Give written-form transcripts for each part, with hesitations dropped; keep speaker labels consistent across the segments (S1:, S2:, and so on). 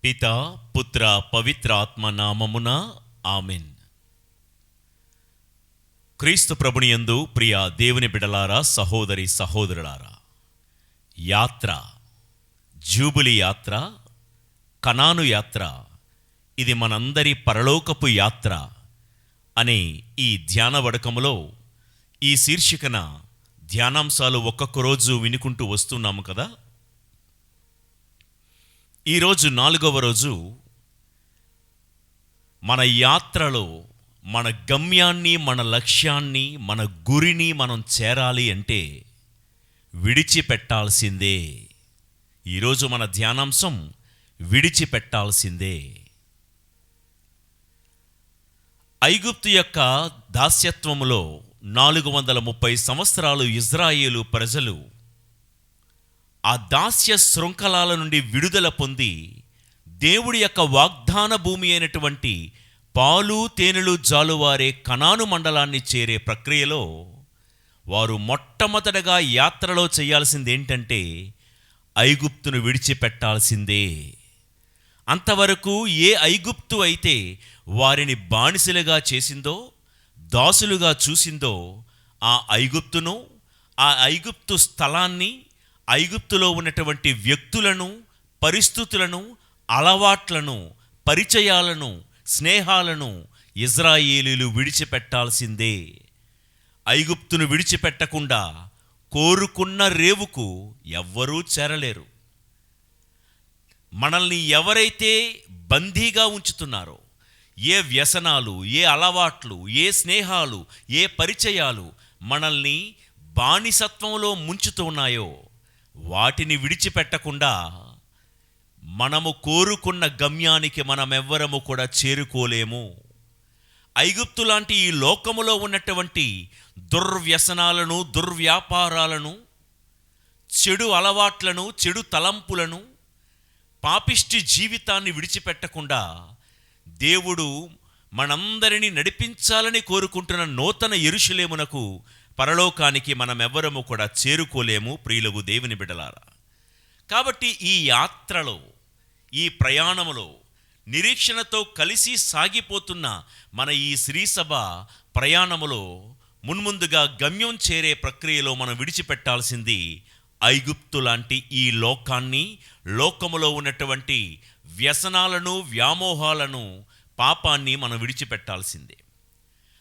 S1: పితా పుత్ర పవిత్ర ఆత్మ నామమున ఆమెన్. క్రీస్తు ప్రభునియందు ప్రియ దేవుని బిడలారా, సహోదరి సహోదరులారా, యాత్ర, జూబిలీ యాత్ర, కనాను యాత్ర, ఇది మనందరి పరలోకపు యాత్ర అనే ఈ ధ్యాన వడకములో ఈ శీర్షికన ధ్యానాంశాలు ఒక్కొక్క రోజు వినుకుంటూ వస్తున్నాము కదా. ఈరోజు 4వ రోజు. మన యాత్రలో మన గమ్యాన్ని, మన లక్ష్యాన్ని, మన గురిని మనం చేరాలి అంటే విడిచిపెట్టాల్సిందే. ఈరోజు మన ధ్యానాంశం విడిచిపెట్టాల్సిందే. ఐగుప్తు యొక్క దాస్యత్వములో 430 సంవత్సరాలు ఇజ్రాయేలు ప్రజలు ఆ దాస్య శృంఖలాల నుండి విడుదల పొంది దేవుడి యొక్క వాగ్దాన భూమి అయినటువంటి పాలు తేనెలు జాలువారే కనాను మండలాన్ని చేరే ప్రక్రియలో వారు మొట్టమొదటగా యాత్రలో చేయాల్సింది ఏంటంటే ఐగుప్తును విడిచిపెట్టాల్సిందే. అంతవరకు ఏ ఐగుప్తు అయితే వారిని బానిసలుగా చేసిందో, దాసులుగా చూసిందో, ఆ ఐగుప్తును, ఆ ఐగుప్తు స్థలాన్ని, ఐగుప్తులో ఉన్నటువంటి వ్యక్తులను, పరిస్థితులను, అలవాట్లను, పరిచయాలను, స్నేహాలను ఇజ్రాయేలీలు విడిచిపెట్టాల్సిందే. ఐగుప్తును విడిచిపెట్టకుండా కోరుకున్న రేవుకు ఎవ్వరూ చేరలేరు. మనల్ని ఎవరైతే బందీగా ఉంచుతున్నారో, ఏ వ్యసనాలు, ఏ అలవాట్లు, ఏ స్నేహాలు, ఏ పరిచయాలు మనల్ని బానిసత్వంలో ముంచుతున్నాయో వాటిని విడిచిపెట్టకుండా మనము కోరుకున్న గమ్యానికి మనమెవ్వరము కూడా చేరుకోలేము. ఐగుప్తు లాంటి ఈ లోకములో ఉన్నటువంటి దుర్వ్యసనాలను, దుర్వ్యాపారాలను, చెడు అలవాట్లను, చెడు తలంపులను, పాపిష్టి జీవితాన్ని విడిచిపెట్టకుండా దేవుడు మనందరినీ నడిపించాలని కోరుకుంటున్న నూతన యెరూషలేమునకు, పరలోకానికి మనమెవ్వరము కూడా చేరుకోలేము. ప్రియులకు దేవుని బిడ్డలారా, కాబట్టి ఈ యాత్రలో, ఈ ప్రయాణములో నిరీక్షణతో కలిసి సాగిపోతున్న మన ఈ శ్రీసభ ప్రయాణములో మున్ముందుగా గమ్యం చేరే ప్రక్రియలో మనం విడిచిపెట్టాల్సింది ఐగుప్తు లాంటి ఈ లోకాన్ని, లోకములో ఉన్నటువంటి వ్యసనాలను, వ్యామోహాలను, పాపాన్ని మనం విడిచిపెట్టాల్సిందే.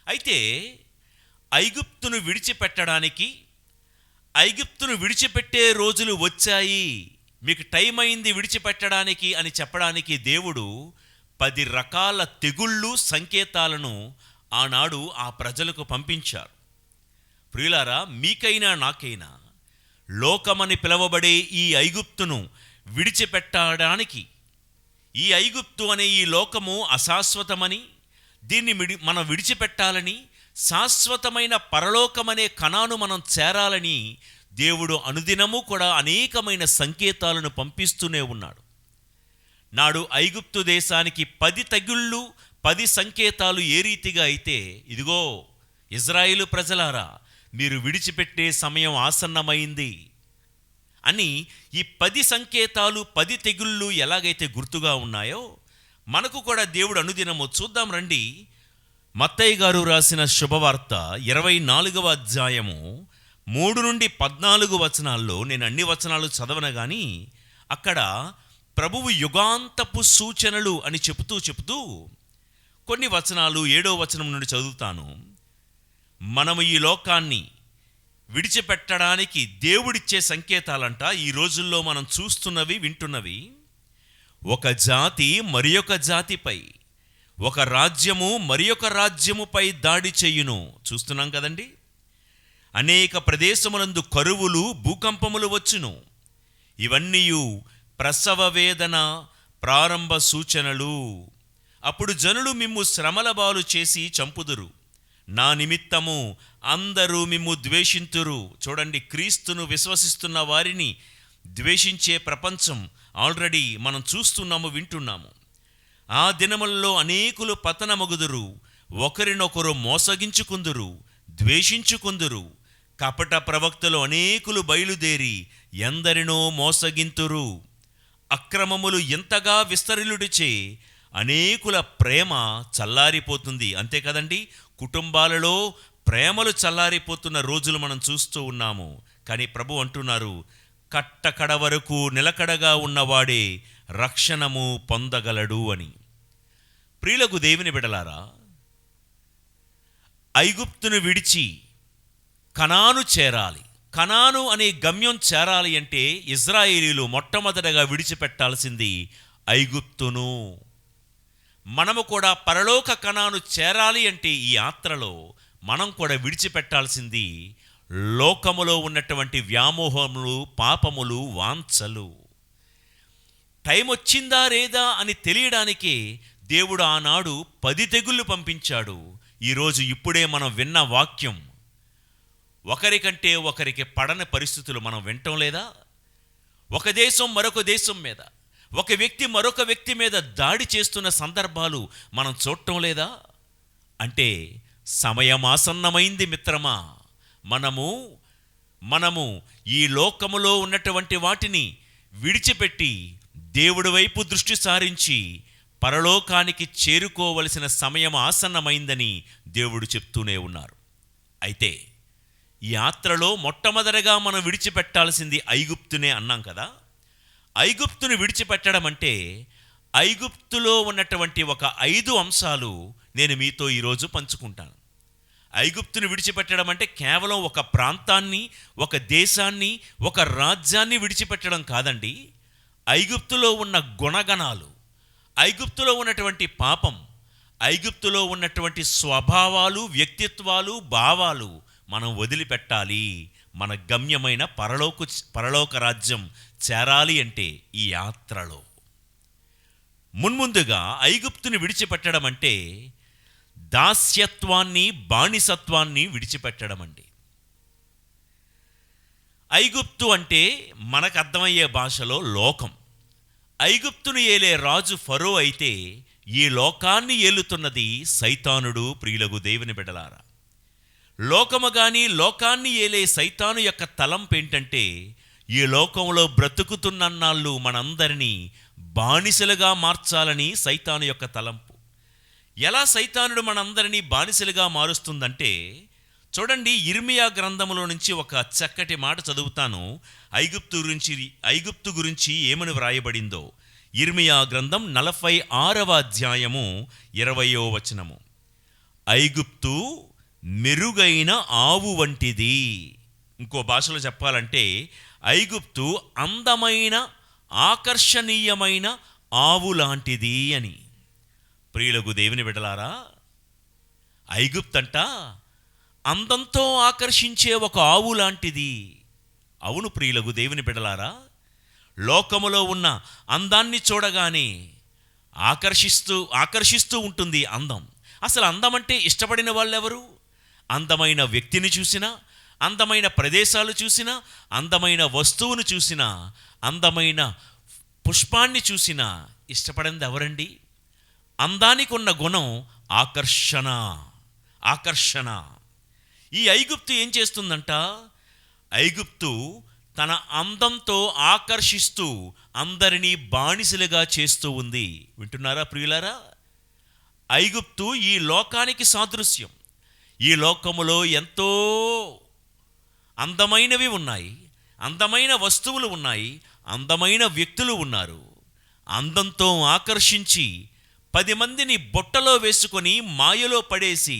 S1: అయితే ఐగుప్తును విడిచిపెట్టడానికి, ఐగుప్తును విడిచిపెట్టే రోజులు వచ్చాయి, మీకు టైం అయింది విడిచిపెట్టడానికి అని చెప్పడానికి దేవుడు 10 రకాల తెగుళ్ళు, సంకేతాలను ఆనాడు ఆ ప్రజలకు పంపించారు. ప్రియులారా, మీకైనా నాకైనా లోకమని పిలవబడే ఈ ఐగుప్తును విడిచిపెట్టడానికి, ఈ ఐగుప్తు అనే ఈ లోకము అశాశ్వతమని, దీన్ని మనం విడిచిపెట్టాలని, శాశ్వతమైన పరలోకమనే కనాను మనం చేరాలని దేవుడు అనుదినము కూడా అనేకమైన సంకేతాలను పంపిస్తూనే ఉన్నాడు. నాడు ఐగుప్తు దేశానికి 10 తెగుళ్ళు, 10 సంకేతాలు ఏ రీతిగా అయితే, ఇదిగో ఇజ్రాయేలు ప్రజలారా, మీరు విడిచిపెట్టే సమయం ఆసన్నమైంది అని ఈ 10 సంకేతాలు, 10 తెగుళ్ళు ఎలాగైతే గుర్తుగా ఉన్నాయో, మనకు కూడా దేవుడు అనుదినము చూద్దాం రండి. మత్తయి గారు రాసిన శుభవార్త 24వ అధ్యాయము 3 నుండి 14 వచనాల్లో, నేను అన్ని వచనాలు చదవను కానీ అక్కడ ప్రభువు యుగాంతపు సూచనలు అని చెబుతూ కొన్ని వచనాలు 7వ వచనం నుండి చదువుతాను. మనము ఈ లోకాన్ని విడిచిపెట్టడానికి దేవుడిచ్చే సంకేతాలంట. ఈ రోజుల్లో మనం చూస్తున్నవి, వింటున్నవి, ఒక జాతి మరి ఒక జాతిపై, ఒక రాజ్యము మరి ఒక రాజ్యముపై దాడి చెయ్యును. చూస్తున్నాం కదండి. అనేక ప్రదేశములందు కరువులు, భూకంపములు వచ్చును. ఇవన్నీ ప్రసవ వేదన ప్రారంభ సూచనలు. అప్పుడు జనులు మిమ్ము శ్రమల బాలు చేసి చంపుదురు. నా నిమిత్తము అందరూ మిమ్ము ద్వేషింతురు. చూడండి, క్రీస్తును విశ్వసిస్తున్న వారిని ద్వేషించే ప్రపంచం ఆల్రెడీ మనం చూస్తున్నాము, వింటున్నాము. ఆ దినములలో అనేకులు పతనమగుదురు, ఒకరినొకరు మోసగించుకుందురు, ద్వేషించుకుందురు. కపట ప్రవక్తలు అనేకులు బయలుదేరి ఎందరినో మోసగింతురు. అక్రమములు ఎంతగా విస్తరిల్లుడిచే అనేకుల ప్రేమ చల్లారిపోతుంది. అంతే కదండి, కుటుంబాలలో ప్రేమలు చల్లారిపోతున్న రోజులు మనం చూస్తూ ఉన్నాము. కానీ ప్రభు అంటున్నారు, కట్టకడ వరకు నిలకడగా ఉన్నవాడే రక్షణము పొందగలడు అని. ప్రియులకు దేవుని బిడలారా, ఐగుప్తును విడిచి కనాను చేరాలి. కనాను అనే గమ్యం చేరాలి అంటే ఇజ్రాయేలీలు మొట్టమొదటగా విడిచిపెట్టాల్సింది ఐగుప్తును. మనము కూడా పరలోక కనాను చేరాలి అంటే ఈ యాత్రలో మనం కూడా విడిచిపెట్టాల్సింది లోకములో ఉన్నటువంటి వ్యామోహములు, పాపములు, వాంఛలు. టైం వచ్చిందా లేదా అని తెలియడానికే దేవుడు ఆనాడు 10 తెగుళ్ళు పంపించాడు. ఈరోజు ఇప్పుడే మనం విన్న వాక్యం, ఒకరికంటే ఒకరికి పడని పరిస్థితులు మనం వినటం లేదా? ఒక దేశం మరొక దేశం మీద, ఒక వ్యక్తి మరొక వ్యక్తి మీద దాడి చేస్తున్న సందర్భాలు మనం చూడటం లేదా? అంటే సమయం ఆసన్నమైంది మిత్రమా. మనము ఈ లోకములో ఉన్నటువంటి వాటిని విడిచిపెట్టి దేవుడి వైపు దృష్టి సారించి పరలోకానికి చేరుకోవలసిన సమయం ఆసన్నమైందని దేవుడు చెప్తూనే ఉన్నారు. అయితే ఈ యాత్రలో మొట్టమొదటగా మనం విడిచిపెట్టాల్సింది ఐగుప్తునే అన్నాం కదా. ఐగుప్తును విడిచిపెట్టడం అంటే ఐగుప్తులో ఉన్నటువంటి ఒక 5 అంశాలు నేను మీతో ఈరోజు పంచుకుంటాను. ఐగుప్తును విడిచిపెట్టడం అంటే కేవలం ఒక ప్రాంతాన్ని, ఒక దేశాన్ని, ఒక రాజ్యాన్ని విడిచిపెట్టడం కాదండి. ఐగుప్తులో ఉన్న గుణగణాలు, ఐగుప్తులో ఉన్నటువంటి పాపం, ఐగుప్తులో ఉన్నటువంటి స్వభావాలు, వ్యక్తిత్వాలు, భావాలు మనం వదిలిపెట్టాలి. మన గమ్యమైన పరలోక రాజ్యం చేరాలి అంటే ఈ యాత్రలో మున్ముందుగా ఐగుప్తుని విడిచిపెట్టడం అంటే దాస్యత్వాన్ని, బానిసత్వాన్ని విడిచిపెట్టడం అండి. ఐగుప్తు అంటే మనకు అర్థమయ్యే భాషలో లోకం. ఐగుప్తును ఏలే రాజు ఫరో అయితే ఈ లోకాన్ని ఏలుతున్నది సైతానుడు. ప్రియులకు దేవుని బిడ్డలారా, లోకము కానీ లోకాన్ని ఏలే సైతాను యొక్క తలంపు ఏంటంటే ఈ లోకంలో బ్రతుకుతున్నన్నాళ్ళు మనందరినీ బానిసలుగా మార్చాలని సైతాను యొక్క తలంపు. ఎలా సైతానుడు మనందరినీ బానిసలుగా మారుస్తుందంటే చూడండి, ఇర్మియా గ్రంథములో నుంచి ఒక చక్కటి మాట చదువుతాను. ఐగుప్తు గురించి ఏమని వ్రాయబడిందో. ఇర్మియా గ్రంథం 46వ అధ్యాయము 20వ వచనము. ఐగుప్తు మెరుగైన ఆవు వంటిది. ఇంకో భాషలో చెప్పాలంటే ఐగుప్తు అందమైన, ఆకర్షణీయమైన ఆవు లాంటిది అని. ప్రియులకు దేవుని బిడ్డలారా, ఐగుప్తంట అందంతో ఆకర్షించే ఒక ఆవు లాంటిది. అవును ప్రియులకు దేవుని బిడ్డలారా, లోకములో ఉన్న అందాన్ని చూడగానే ఆకర్షిస్తూ ఉంటుంది అందం. అసలు అందం అంటే ఇష్టపడిన వాళ్ళెవరు? అందమైన వ్యక్తిని చూసినా, అందమైన ప్రదేశాలు చూసినా, అందమైన వస్తువును చూసినా, అందమైన పుష్పాన్ని చూసినా ఇష్టపడింది ఎవరండి? అందానికి ఉన్న గుణం ఆకర్షణ. ఈ ఐగుప్తు ఏం చేస్తుందంట? ఐగుప్తు తన అందంతో ఆకర్షిస్తూ అందరినీ బానిసలుగా చేస్తూ ఉంది. వింటున్నారా ప్రియులారా? ఐగుప్తు ఈ లోకానికి సాదృశ్యం. ఈ లోకములో ఎంతో అందమైనవి ఉన్నాయి, అందమైన వస్తువులు ఉన్నాయి, అందమైన వ్యక్తులు ఉన్నారు. అందంతో ఆకర్షించి 10 మందిని బొట్టలో వేసుకొని మాయలో పడేసి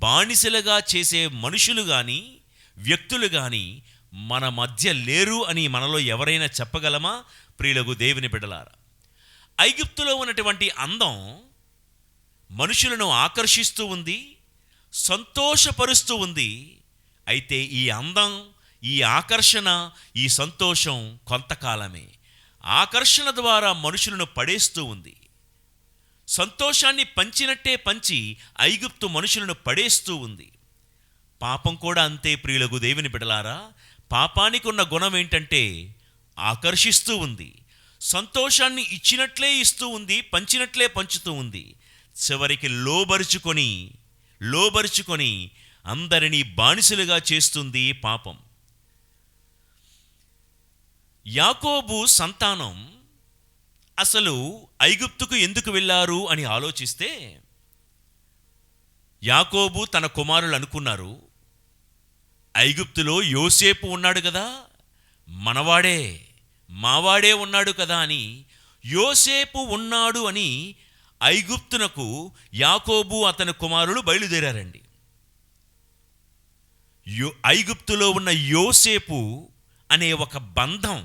S1: బానిసలుగా చేసే మనుషులు కానీ, వ్యక్తులు కానీ మన మధ్య లేరు అని మనలో ఎవరైనా చెప్పగలమా? ప్రియులకు దేవుని బిడ్డలారా, ఐగుప్తులో ఉన్నటువంటి అందం మనుషులను ఆకర్షిస్తూ ఉంది, సంతోషపరుస్తూ ఉంది. అయితే ఈ అందం, ఈ ఆకర్షణ, ఈ సంతోషం కొంతకాలమే. ఆకర్షణ ద్వారా మనుషులను పడేస్తూ ఉంది. సంతోషాన్ని పంచినట్టే పంచి ఐగుప్తు మనుషులను పడేస్తూ ఉంది. పాపం కూడా అంతే ప్రియులకు దేవుని బిడ్డలారా. పాపానికి ఉన్న గుణం ఏంటంటే ఆకర్షిస్తూ ఉంది, సంతోషాన్ని ఇచ్చినట్లే ఇస్తూ ఉంది, పంచినట్లే పంచుతూ ఉంది. చివరికి లోబరుచుకొని అందరినీ బానిసలుగా చేస్తుంది పాపం. యాకోబు సంతానం అసలు ఐగుప్తుకు ఎందుకు వెళ్ళారు అని ఆలోచిస్తే, యాకోబు తన కుమారులు అనుకున్నారు, ఐగుప్తులో యోసేపు ఉన్నాడు కదా, మనవాడే మావాడే ఉన్నాడు కదా అని, యోసేపు ఉన్నాడు అని ఐగుప్తునకు యాకోబు అతని కుమారులు బయలుదేరారండి. ఐగుప్తులో ఉన్న యోసేపు అనే ఒక బంధం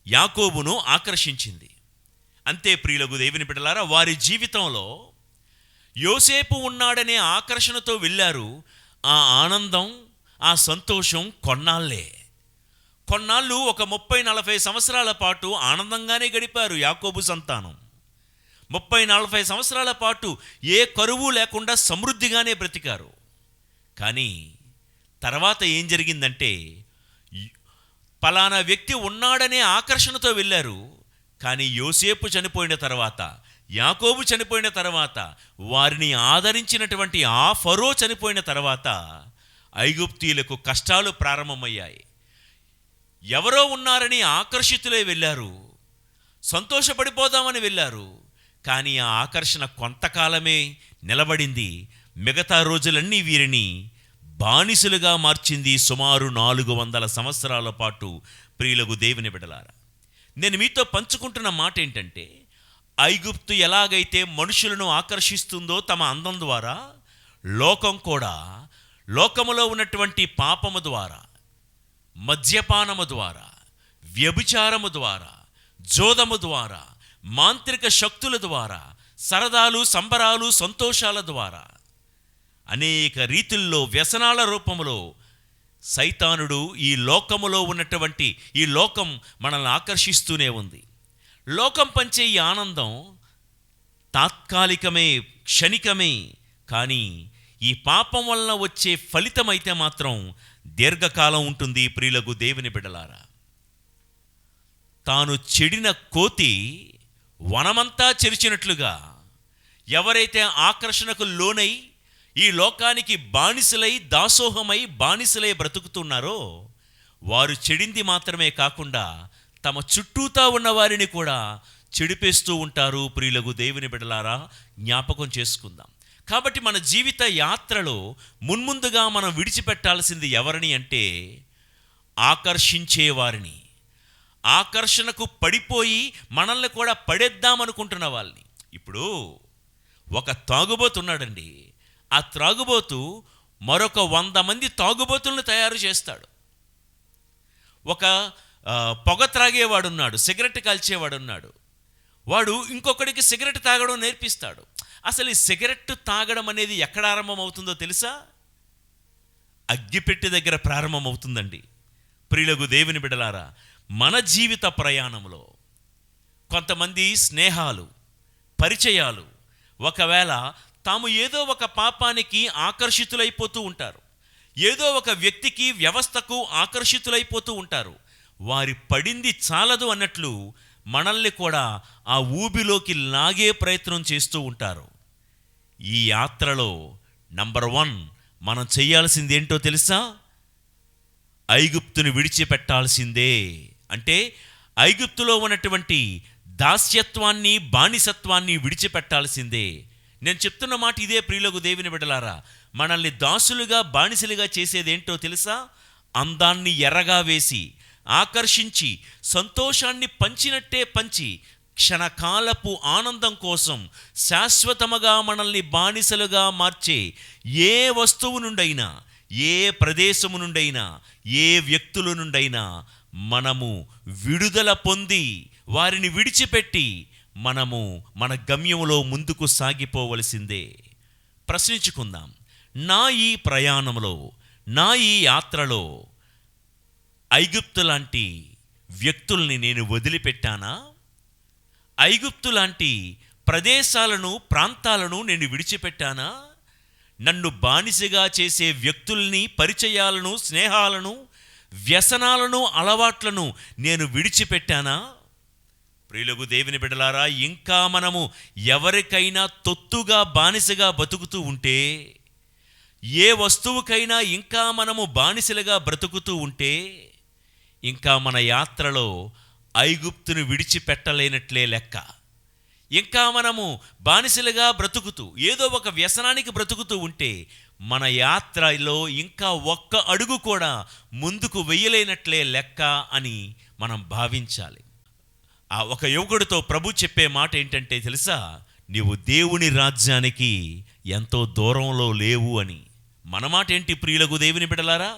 S1: యాకోబును ఆకర్షించింది. అంతే ప్రియులకు దేవుని బిడ్డలారా, వారి జీవితంలో యోసేపు ఉన్నాడనే ఆకర్షణతో వెళ్ళారు. ఆ ఆనందం, ఆ సంతోషం కొన్నాళ్ళు ఒక 30-40 సంవత్సరాల పాటు ఆనందంగానే గడిపారు యాకోబు సంతానం. 30-40 సంవత్సరాల పాటు ఏ కరువు లేకుండా సమృద్ధిగానే బ్రతికారు. కానీ తర్వాత ఏం జరిగిందంటే, పలానా వ్యక్తి ఉన్నాడనే ఆకర్షణతో వెళ్ళారు. కానీ యోసేపు చనిపోయిన తర్వాత, యాకోబు చనిపోయిన తర్వాత, వారిని ఆదరించినటువంటి ఆ ఫరో చనిపోయిన తర్వాత ఐగుప్తీయులకు కష్టాలు ప్రారంభమయ్యాయి. ఎవరో ఉన్నారని ఆకర్షితులై వెళ్ళారు, సంతోషపడిపోదామని వెళ్ళారు. కానీ ఆ ఆకర్షణ కొంతకాలమే నిలబడింది. మిగతా రోజులన్నీ వీరిని బానిసలుగా మార్చింది. సుమారు 400 సంవత్సరాల పాటు. ప్రియులకు దేవుని బిడ్డలారా, నేను మీతో పంచుకుంటున్న మాట ఏంటంటే, ఐగుప్తు ఎలాగైతే మనుషులను ఆకర్షిస్తుందో తమ అందం ద్వారా, లోకం కూడా లోకములో ఉన్నటువంటి పాపము ద్వారా, మద్యపానము ద్వారా, వ్యభిచారము ద్వారా, జోదము ద్వారా, మాంత్రిక శక్తుల ద్వారా, సరదాలు, సంబరాలు, సంతోషాల ద్వారా, అనేక రీతుల్లో వ్యసనాల రూపంలో సైతానుడు ఈ లోకములో ఉన్నటువంటి ఈ లోకం మనల్ని ఆకర్షిస్తూనే ఉంది. లోకం పంచే ఈ ఆనందం తాత్కాలికమే, క్షణికమే. కానీ ఈ పాపం వలన వచ్చే ఫలితమైతే మాత్రం దీర్ఘకాలం ఉంటుంది. ప్రియులకు దేవుని బిడ్డలారా, తాను చెడిన కోతి వనమంతా చెరిచినట్లుగా ఎవరైతే ఆకర్షణకు లోనై ఈ లోకానికి బానిసలై, దాసోహమై, బానిసలై బ్రతుకుతున్నారో వారు చెడింది మాత్రమే కాకుండా తమ చుట్టూతా ఉన్న వారిని కూడా చెడిపేస్తూ ఉంటారు. ప్రియులకు దేవుని బిడ్డలారా, జ్ఞాపకం చేసుకుందాం. కాబట్టి మన జీవిత యాత్రలో మున్ముందుగా మనం విడిచిపెట్టాల్సింది ఎవరిని అంటే, ఆకర్షించేవారిని, ఆకర్షణకు పడిపోయి మనల్ని కూడా పడేద్దామనుకుంటున్న వాళ్ళని. ఇప్పుడు ఒక తాగుబోతున్నాడండి, ఆ త్రాగుబోతు మరొక 100 మంది తాగుబోతులను తయారు చేస్తాడు. ఒక పొగ త్రాగేవాడున్నాడు, సిగరెట్ కాల్చేవాడున్నాడు, వాడు ఇంకొకడికి సిగరెట్ తాగడం నేర్పిస్తాడు. అసలు ఈ సిగరెట్ తాగడం అనేది ఎక్కడ ఆరంభమవుతుందో తెలుసా? అగ్గిపెట్టె దగ్గర ప్రారంభమవుతుందండి. ప్రియులకు దేవుని బిడ్డలారా, మన జీవిత ప్రయాణంలో కొంతమంది స్నేహాలు, పరిచయాలు ఒకవేళ తాము ఏదో ఒక పాపానికి ఆకర్షితులైపోతూ ఉంటారు, ఏదో ఒక వ్యక్తికి, వ్యవస్థకు ఆకర్షితులైపోతూ ఉంటారు. వారి పడింది చాలదు అన్నట్లు మనల్ని కూడా ఆ ఊబిలోకి లాగే ప్రయత్నం చేస్తూ ఉంటారు. ఈ యాత్రలో నంబర్ 1 మనం చేయాల్సింది ఏంటో తెలుసా? ఐగుప్తుని విడిచిపెట్టాల్సిందే. అంటే ఐగుప్తులో ఉన్నటువంటి దాస్యత్వాన్ని, బానిసత్వాన్ని విడిచిపెట్టాల్సిందే. నేను చెప్తున్న మాట ఇదే ప్రియులకు దేవుని బిడ్డలారా. మనల్ని దాసులుగా, బానిసలుగా చేసేదేంటో తెలుసా? అందాన్ని ఎర్రగా వేసి, ఆకర్షించి, సంతోషాన్ని పంచినట్టే పంచి, క్షణకాలపు ఆనందం కోసం శాశ్వతముగా మనల్ని బానిసలుగా మార్చే ఏ వస్తువు నుండైనా, ఏ ప్రదేశము నుండైనా, ఏ వ్యక్తుల నుండైనా మనము విడుదల పొంది, వారిని విడిచిపెట్టి మనము మన గమ్యములో ముందుకు సాగిపోవలసిందే. ప్రశ్నించుకుందాం, నా ఈ ప్రయాణంలో, నా ఈ యాత్రలో ఐగుప్తు లాంటి వ్యక్తుల్ని నేను వదిలిపెట్టానా? ఐగుప్తు లాంటి ప్రదేశాలను, ప్రాంతాలను నేను విడిచిపెట్టానా? నన్ను బానిసగా చేసే వ్యక్తుల్ని, పరిచయాలను, స్నేహాలను, వ్యసనాలను, అలవాట్లను నేను విడిచిపెట్టానా? ప్రియులకు దేవుని బిడ్డలారా, ఇంకా మనము ఎవరికైనా తొత్తుగా, బానిసగా బతుకుతూ ఉంటే, ఏ వస్తువుకైనా ఇంకా మనము బానిసలుగా బ్రతుకుతూ ఉంటే, ఇంకా మన యాత్రలో ఐగుప్తును విడిచిపెట్టలేనట్లే లెక్క. ఇంకా మనము బానిసలుగా బ్రతుకుతూ ఏదో ఒక వ్యసనానికి బ్రతుకుతూ ఉంటే మన యాత్రలో ఇంకా ఒక్క అడుగు కూడా ముందుకు వెయ్యలేనట్లే లెక్క అని మనం భావించాలి. ఆ ఒక యువకుడితో ప్రభు చెప్పే మాట ఏంటంటే తెలుసా, నీవు దేవుని రాజ్యానికి ఎంతో దూరంలో లేవు అని. మన మాట ఏంటి ప్రియులకు దేవుని బిడ్డలారా?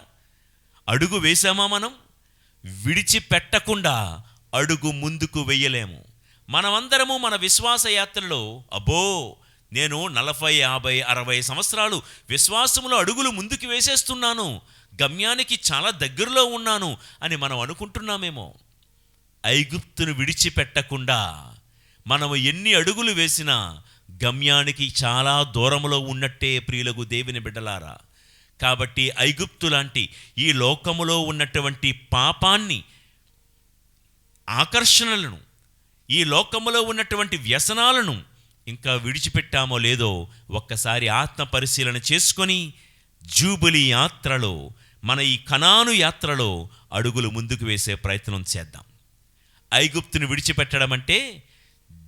S1: అడుగు వేశామా? మనం విడిచిపెట్టకుండా అడుగు ముందుకు వెయ్యలేము. మనమందరము మన విశ్వాస యాత్రలో అబ్బో నేను 40, 50, 60 సంవత్సరాలు విశ్వాసంలో అడుగులు ముందుకు వేసేస్తున్నాను, గమ్యానికి చాలా దగ్గరలో ఉన్నాను అని మనం అనుకుంటున్నామేమో. ఐగుప్తును విడిచిపెట్టకుండా మనము ఎన్ని అడుగులు వేసినా గమ్యానికి చాలా దూరంలో ఉన్నట్టే ప్రియులకు దేవుని బిడ్డలారా. కాబట్టి ఐగుప్తు లాంటి ఈ లోకములో ఉన్నటువంటి పాపాన్ని, ఆకర్షణలను, ఈ లోకములో ఉన్నటువంటి వ్యసనాలను ఇంకా విడిచిపెట్టామో లేదో ఒక్కసారి ఆత్మ పరిశీలన చేసుకొని జూబిలీ యాత్రలో, మన ఈ కనాను యాత్రలో అడుగులు ముందుకు వేసే ప్రయత్నం చేద్దాం. ఐగుప్తును విడిచిపెట్టడం అంటే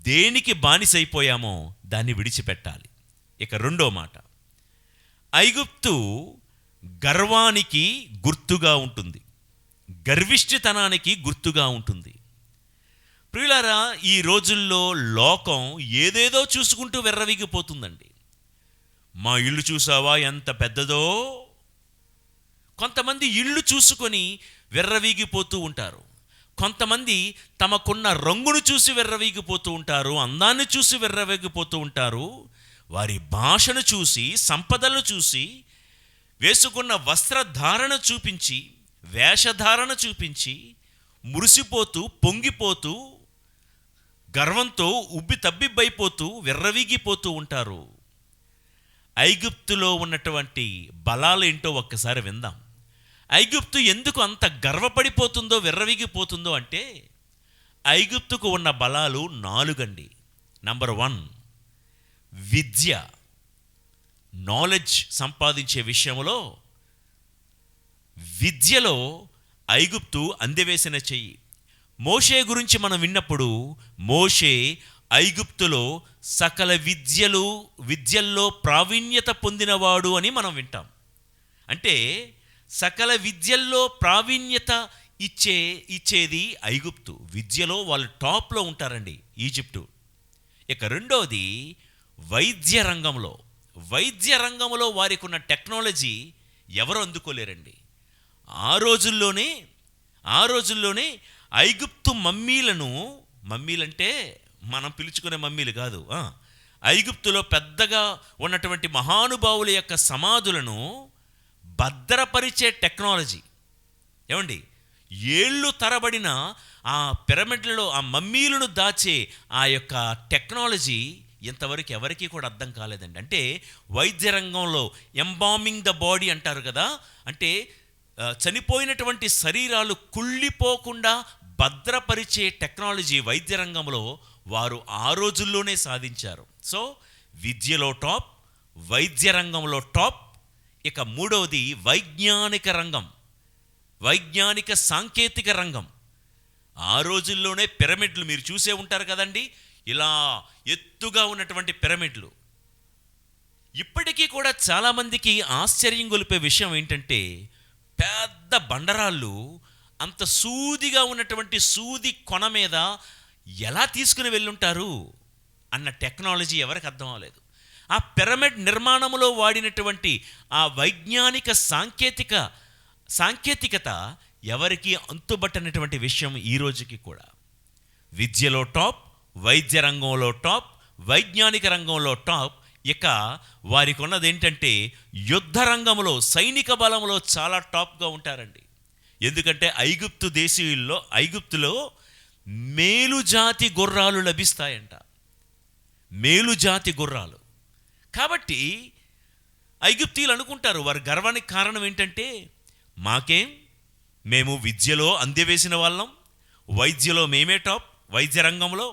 S1: దేనికి బానిసైపోయామో దాన్ని విడిచిపెట్టాలి. ఇక రెండో మాట, ఐగుప్తు గర్వానికి గుర్తుగా ఉంటుంది, గర్విష్ఠతనానికి గుర్తుగా ఉంటుంది. ప్రియులారా, ఈ రోజుల్లో లోకం ఏదేదో చూసుకుంటూ వెర్రవీగిపోతుందండి. మా ఇల్లు చూసావా ఎంత పెద్దదో. కొంతమంది ఇల్లు చూసుకొని వెర్రవీగిపోతూ ఉంటారు. కొంతమంది తమకున్న రంగును చూసి వెర్రవీగిపోతూ ఉంటారు, అందాన్ని చూసి వెర్రవీగిపోతూ ఉంటారు, వారి భాషను చూసి, సంపదలను చూసి, వేసుకున్న వస్త్రధారణ చూపించి, వేషధారణ చూపించి మురిసిపోతూ, పొంగిపోతూ, గర్వంతో ఉబ్బి తబ్బిబ్బైపోతూ వెర్రవీగిపోతూ ఉంటారు. ఐగుప్తులో ఉన్నటువంటి బలాలు ఏంటో ఒక్కసారి విందాం. ఐగుప్తు ఎందుకు అంత గర్వపడిపోతుందో, వెర్రవీగిపోతుందో అంటే ఐగుప్తుకు ఉన్న బలాలు 4 అండి. నంబర్ 1, విద్య, నాలెడ్జ్ సంపాదించే విషయంలో విద్యలో ఐగుప్తు అందెవేసిన చెయ్యి. మోషే గురించి మనం విన్నప్పుడు మోషే ఐగుప్తులో సకల విద్యల్లో ప్రావీణ్యత పొందినవాడు అని మనం వింటాం. అంటే సకల విద్యల్లో ప్రావీణ్యత ఇచ్చేది ఐగుప్తు. విద్యలో వాళ్ళు టాప్లో ఉంటారండి, ఈజిప్టు. ఇక రెండోది వైద్య రంగంలో వారికి ఉన్న టెక్నాలజీ ఎవరు అందుకోలేరండి. ఆ రోజుల్లోనే ఐగుప్తు మమ్మీలంటే మనం పిలుచుకునే మమ్మీలు కాదు, ఐగుప్తులో పెద్దగా ఉన్నటువంటి మహానుభావుల యొక్క సమాధులను భద్రపరిచే టెక్నాలజీ. ఏమండి, ఏళ్ళు తరబడిన ఆ పిరమిడ్లలో ఆ మమ్మీలను దాచే ఆ యొక్క టెక్నాలజీ ఇంతవరకు ఎవరికీ కూడా అర్థం కాలేదండి. అంటే వైద్య రంగంలో ఎంబామింగ్ ద బాడీ అంటారు కదా, అంటే చనిపోయినటువంటి శరీరాలు కుళ్ళిపోకుండా భద్రపరిచే టెక్నాలజీ వైద్య రంగంలో వారు ఆ రోజుల్లోనే సాధించారు. సో విద్యలో టాప్, వైద్య రంగంలో టాప్. ఇక మూడవది వైజ్ఞానిక సాంకేతిక రంగం. ఆ రోజుల్లోనే పిరమిడ్లు మీరు చూసే ఉంటారు కదండి, ఇలా ఎత్తుగా ఉన్నటువంటి పిరమిడ్లు. ఇప్పటికీ కూడా చాలామందికి ఆశ్చర్యం గొలిపే విషయం ఏంటంటే పెద్ద బండరాళ్ళు అంత సూదిగా ఉన్నటువంటి సూది కొన మీద ఎలా తీసుకుని వెళ్ళుంటారు అన్న టెక్నాలజీ ఎవరికి అర్థం అవ్వలేదు. ఆ పిరమిడ్ నిర్మాణంలో వాడినటువంటి ఆ వైజ్ఞానిక సాంకేతికత ఎవరికి అంతుబట్టనటువంటి విషయం ఈ రోజుకి కూడా. విద్యలో టాప్, వైద్య రంగంలో టాప్, వైజ్ఞానిక రంగంలో టాప్. ఇక వారికి ఉన్నది ఏంటంటే యుద్ధ రంగంలో, సైనిక బలంలో చాలా టాప్గా ఉంటారండి. ఎందుకంటే ఐగుప్తులో మేలుజాతి గుర్రాలు లభిస్తాయంట, మేలుజాతి గుర్రాలు. కాబట్టి ఐగుప్తీయులు అనుకుంటారు వారి గర్వానికి కారణం ఏంటంటే మేము విద్యలో అందెవేసిన వాళ్ళం, వైద్యలో మేమే టాప్, వైద్య రంగంలో,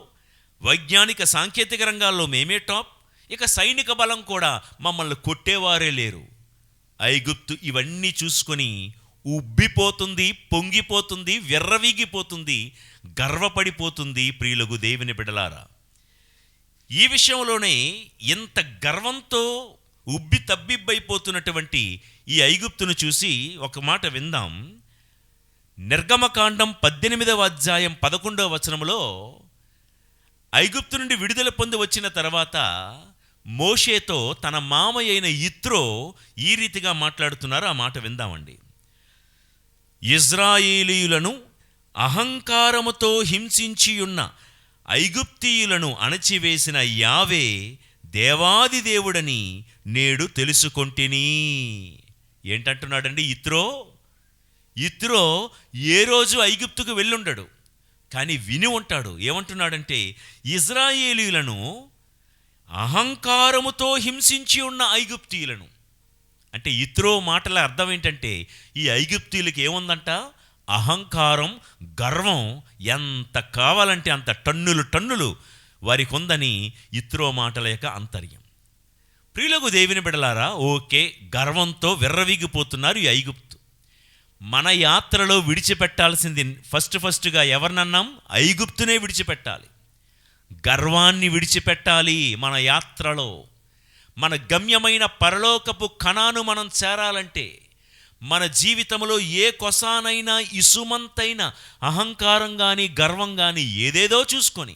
S1: వైజ్ఞానిక సాంకేతిక రంగాల్లో మేమే టాప్, ఇక సైనిక బలం కూడా మమ్మల్ని కొట్టేవారే లేరు. ఐగుప్తు ఇవన్నీ చూసుకొని ఉబ్బిపోతుంది, పొంగిపోతుంది, విర్రవీగిపోతుంది, గర్వపడిపోతుంది. ప్రియులకు దేవుని బిడ్డలారా, ఈ విషయంలోనే ఇంత గర్వంతో ఉబ్బి తబ్బిబ్బైపోతున్నటువంటి ఈ ఐగుప్తును చూసి ఒక మాట విందాం. నిర్గమకాండం 18వ అధ్యాయం 11వ వచనములో ఐగుప్తు నుండి విడుదల పొంది వచ్చిన తర్వాత మోషేతో తన మామయ్య అయిన యిత్రో ఈ రీతిగా మాట్లాడుతున్నారు. ఆ మాట విందామండి. ఇజ్రాయేలీయులను అహంకారముతో హింసించియున్న ఐగుప్తీయులను అణచివేసిన యావే దేవాది దేవుడని నేడు తెలుసుకొంటిని. ఏంటంటున్నాడండి యిత్రో ఏ రోజు ఐగుప్తుకు వెళ్ళుండడు, కానీ విని ఉంటాడు. ఏమంటున్నాడంటే, ఇజ్రాయేలీయులను అహంకారముతో హింసించి ఉన్న ఐగుప్తీయులను. అంటే యిత్రో మాటల అర్థం ఏంటంటే, ఈ ఐగుప్తీయులకి ఏముందంట? అహంకారం, గర్వం ఎంత కావాలంటే అంత టన్నులు వారికి ఉందని యిత్రో మాటల యొక్క అంతర్యం. ప్రియులకు దేవుని బిడ్డలారా, ఓకే, గర్వంతో విర్రవీగిపోతున్నారు ఈ ఐగుప్తు. మన యాత్రలో విడిచిపెట్టాల్సింది ఫస్ట్గా ఎవరినన్నాం? ఐగుప్తునే విడిచిపెట్టాలి. గర్వాన్ని విడిచిపెట్టాలి. మన యాత్రలో మన గమ్యమైన పరలోకపు కణాను మనం చేరాలంటే, మన జీవితంలో ఏ కొసానైనా ఇసుమంతైన అహంకారం కానీ గర్వం కానీ ఏదేదో చూసుకొని,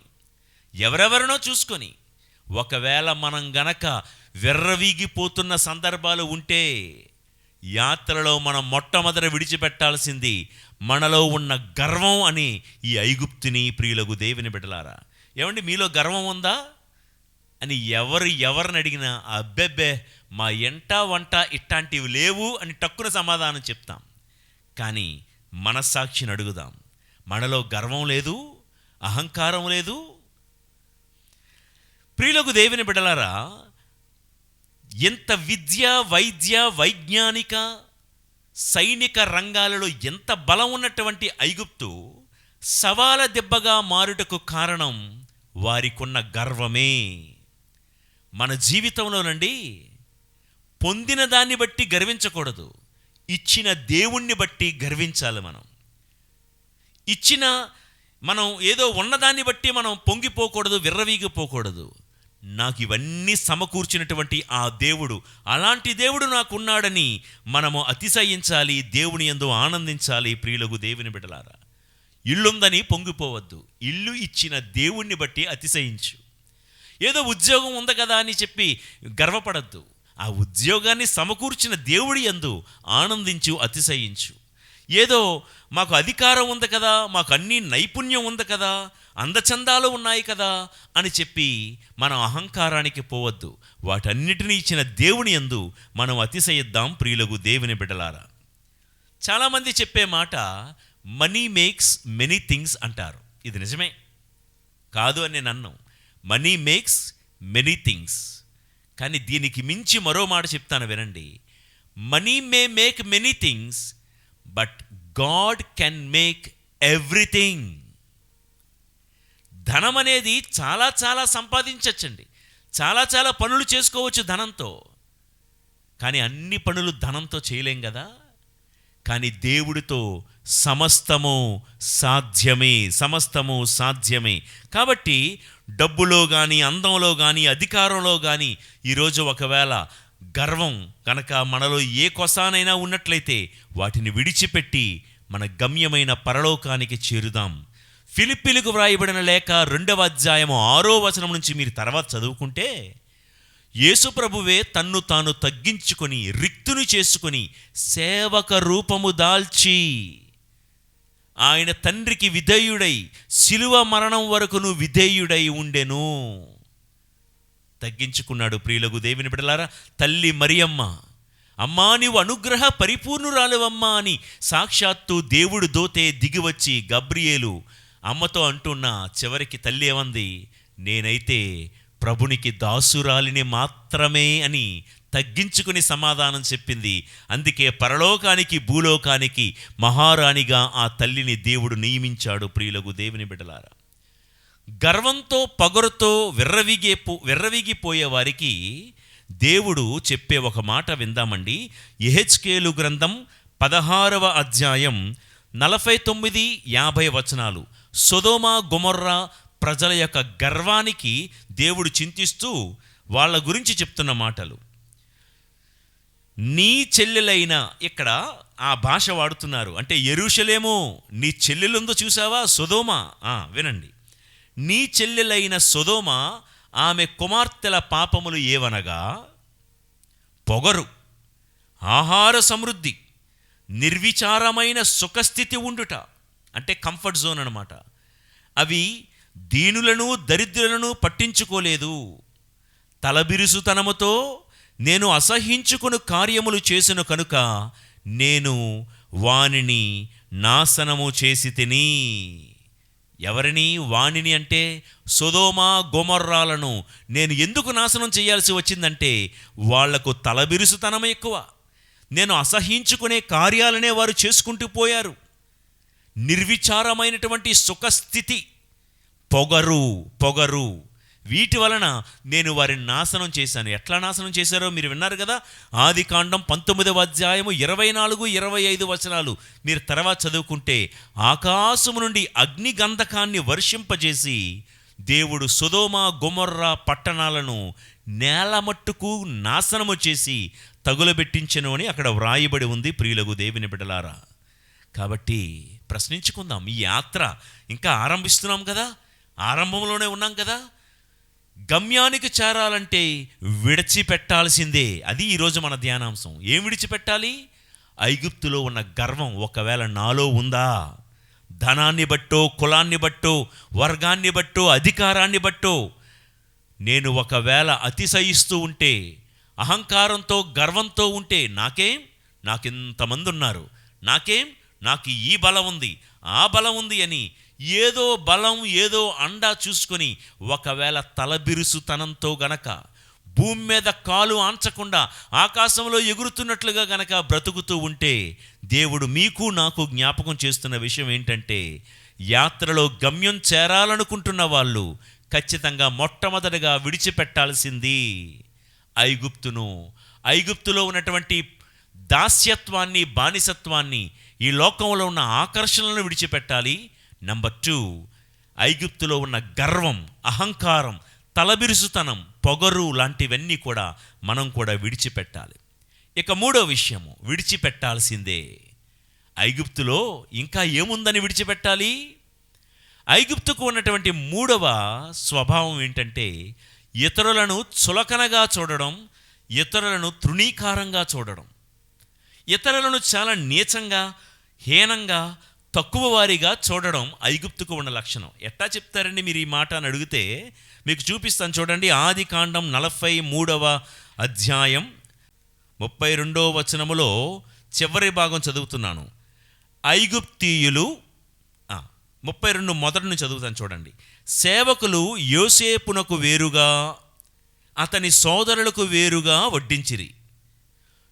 S1: ఎవరెవరినో చూసుకొని, ఒకవేళ మనం గనక విర్రవీగిపోతున్న సందర్భాలు ఉంటే, యాత్రలో మనం మొట్టమొదట విడిచిపెట్టాల్సింది మనలో ఉన్న గర్వం అని ఈ ఐగుప్తుని. ప్రియులకు దేవుని బిడ్డలారా, ఏమండి మీలో గర్వం ఉందా అని ఎవరిని అడిగినా అబ్బెబ్బే మా ఎంట వంట ఇట్లాంటివి లేవు అని టక్కున సమాధానం చెప్తాం. కానీ మనస్సాక్షిని అడుగుదాం, మనలో గర్వం లేదు, అహంకారం లేదు? ప్రియులకు దేవుని బిడ్డలారా, ఎంత విద్య, వైద్య, వైజ్ఞానిక, సైనిక రంగాలలో ఎంత బలం ఉన్నటువంటి ఐగుప్తు సవాల దెబ్బగా మారుటకు కారణం వారికున్న గర్వమే. మన జీవితంలోనండి పొందిన దాన్ని బట్టి గర్వించకూడదు, ఇచ్చిన దేవుణ్ణి బట్టి గర్వించాలి. మనం ఏదో ఉన్నదాన్ని బట్టి మనం పొంగిపోకూడదు, విర్రవీగిపోకూడదు. నాకు ఇవన్నీ సమకూర్చినటువంటి ఆ దేవుడు, అలాంటి దేవుడు నాకున్నాడని మనము అతిశయించాలి, దేవుని యందు ఆనందించాలి. ప్రియులకు దేవుని బిడ్డలారా, ఇల్లుందని పొంగిపోవద్దు, ఇల్లు ఇచ్చిన దేవుణ్ణి బట్టి అతిశయించు. ఏదో ఉద్యోగం ఉంది కదా అని చెప్పి గర్వపడద్దు, ఆ ఉద్యోగాన్ని సమకూర్చిన దేవుడి యందు ఆనందించు, అతిశయించు. ఏదో మాకు అధికారం ఉంది కదా, మాకు అన్ని నైపుణ్యం ఉంది కదా, అందచందాలు ఉన్నాయి కదా అని చెప్పి మనం అహంకారానికి పోవద్దు. వాటన్నిటినీ ఇచ్చిన దేవుని యందు మనం అతిశయిద్దాం. ప్రియులకు దేవుని బిడ్డలారా, చాలామంది చెప్పే మాట మనీ మేక్స్ మెనీ థింగ్స్ అంటారు. ఇది నిజమే కాదు అని నేను అన్నాను. మనీ మేక్స్ మెనీ థింగ్స్, కానీ దీనికి మించి మరో మాట చెప్తాను వినండి. Money may make many things, but God can make everything. ధనం అనేది చాలా సంపాదించవచ్చండి, చాలా పనులు చేసుకోవచ్చు ధనంతో, కానీ అన్ని పనులు ధనంతో చేయలేం కదా. కానీ దేవుడితో సమస్తము సాధ్యమే. కాబట్టి డబ్బులో కానీ, అందంలో కానీ, అధికారంలో కానీ ఈరోజు ఒకవేళ గర్వం కనుక మనలో ఏ కొసానైనా ఉన్నట్లయితే వాటిని విడిచిపెట్టి మన గమ్యమైన పరలోకానికి చేరుదాం. ఫిలిప్పీలకు వ్రాయబడిన లేఖ 2వ అధ్యాయము 6వ వచనం నుంచి మీరు తర్వాత చదువుకుంటే, యేసు ప్రభువే తన్ను తాను తగ్గించుకొని రిక్తును చేసుకొని సేవక రూపము దాల్చి ఆయన తండ్రికి విధేయుడై శిలువ మరణం వరకును విధేయుడై ఉండెను. తగ్గించుకున్నాడు. ప్రియులకు దేవుని బిడ్డలారా, తల్లి మరియమ్మ, అమ్మా నీవు అనుగ్రహ పరిపూర్ణురాలువమ్మా అని సాక్షాత్తు దేవుడు దోతే దిగివచ్చి గబ్రియేలు అమ్మతో అంటున్నా, చివరికి తల్లి ఏమంది? నేనైతే ప్రభునికి దాసురాలిని మాత్రమే అని తగ్గించుకుని సమాధానం చెప్పింది. అందుకే పరలోకానికి భూలోకానికి మహారాణిగా ఆ తల్లిని దేవుడు నియమించాడు. ప్రియులకు దేవుని బిడ్డలారా, గర్వంతో పొగరుతో విర్రవీగిపోయే వారికి దేవుడు చెప్పే ఒక మాట విందామండి. యెహెజ్కేలు గ్రంథం 16వ అధ్యాయం 49-50 వచనాలు. సొదొమ గొమొర్రా ప్రజల యొక్క గర్వానికి దేవుడు చింతిస్తూ వాళ్ళ గురించి చెప్తున్న మాటలు. నీ చెల్లెలైన, ఇక్కడ ఆ భాష వాడుతున్నారు. అంటే యెరూషలేము నీ చెల్లెలుందో చూసావా సొదొమ. వినండి. నీ చెల్లెలైన సొదొమ ఆమె కుమార్తెల పాపములు ఏవనగా పొగరు, ఆహార సమృద్ధి, నిర్విచారమైన సుఖస్థితి ఉండుట, అంటే కంఫర్ట్ జోన్ అన్నమాట. అవి దీనులను దరిద్రులను పట్టించుకోలేదు. తలబిరుసుతనముతో నేను అసహించుకుని కార్యములు చేసిన కనుక నేను వానిని నాశనము చేసి తిని. ఎవరిని? వాణిని అంటే సొదొమ గొమొర్రాలను నేను ఎందుకు నాశనం చేయాల్సి వచ్చిందంటే వాళ్లకు తలబిరుసుతనం ఎక్కువ. నేను అసహించుకునే కార్యాలనే వారు చేసుకుంటూ పోయారు. నిర్విచారమైనటువంటి సుఖస్థితి, పొగరు, వీటి వలన నేను వారిని నాశనం చేశాను. ఎట్లా నాశనం చేశారో మీరు విన్నారు కదా. ఆదికాండం 19వ అధ్యాయము 24-25 వచనాలు మీరు తర్వాత చదువుకుంటే, ఆకాశము నుండి అగ్ని గంధకాన్ని వర్షింపజేసి దేవుడు సొదొమ గొమొర్రా పట్టణాలను నేలమట్టుకు నాశనము చేసి తగులబెట్టించెను అని అక్కడ వ్రాయబడి ఉంది. ప్రియులకు దేవుని బిడ్డలారా, కాబట్టి ప్రశ్నించుకుందాం. ఈ యాత్ర ఇంకా ఆరంభిస్తున్నాం కదా, ఆరంభంలోనే ఉన్నాం కదా. గమ్యానికి చేరాలంటే విడిచిపెట్టాల్సిందే. అది ఈరోజు మన ధ్యానాంశం. ఏం విడిచిపెట్టాలి? ఐగుప్తులో ఉన్న గర్వం ఒకవేళ నాలో ఉందా? ధనాన్ని బట్టో, కులాన్ని బట్టో, వర్గాన్ని బట్టో, అధికారాన్ని బట్టో నేను ఒకవేళ అతిశయిస్తూ ఉంటే, అహంకారంతో గర్వంతో ఉంటే, నాకింతమంది ఉన్నారు, నాకు ఈ బలం ఉంది, ఆ బలం ఉంది అని ఏదో బలం, ఏదో అండా చూసుకొని ఒకవేళ తలబిరుసుతనంతో గనక భూమి మీద కాలు ఆంచకుండా ఆకాశంలో ఎగురుతున్నట్లుగా గనక బ్రతుకుతూ ఉంటే, దేవుడు మీకు నాకు జ్ఞాపకం చేస్తున్న విషయం ఏంటంటే, యాత్రలో గమ్యం చేరాలనుకుంటున్న వాళ్ళు ఖచ్చితంగా మొట్టమొదటిగా విడిచిపెట్టాల్సింది ఐగుప్తులో ఉన్నటువంటి దాస్యత్వాన్ని, బానిసత్వాన్ని, ఈ లోకంలో ఉన్న ఆకర్షణలను విడిచిపెట్టాలి. నంబర్ 2, ఐగుప్తులో ఉన్న గర్వం, అహంకారం, తలబిరుసుతనం, పొగరు లాంటివన్నీ కూడా మనం కూడా విడిచిపెట్టాలి. ఇక 3వ విషయము, విడిచిపెట్టాల్సిందే. ఐగుప్తులో ఇంకా ఏముందని విడిచిపెట్టాలి? ఐగుప్తుకు ఉన్నటువంటి 3వ స్వభావం ఏంటంటే ఇతరులను చులకనగా చూడడం, ఇతరులను తృణీకారంగా చూడడం, ఇతరులను చాలా నీచంగా, హీనంగా, తక్కువ వారిగా చూడడం ఐగుప్తుకు ఉన్న లక్షణం. ఎట్టా చెప్తారండి మీరు ఈ మాట అని అడిగితే మీకు చూపిస్తాను. చూడండి, ఆదికాండం 43వ అధ్యాయం 32వ వచనములో చివరి భాగం చదువుతున్నాను. ఐగుప్తీయులు 32 మొదటి నుంచి చదువుతాను చూడండి. సేవకులు యోసేపునకు వేరుగా, అతని సోదరులకు వేరుగా వడ్డించిరి.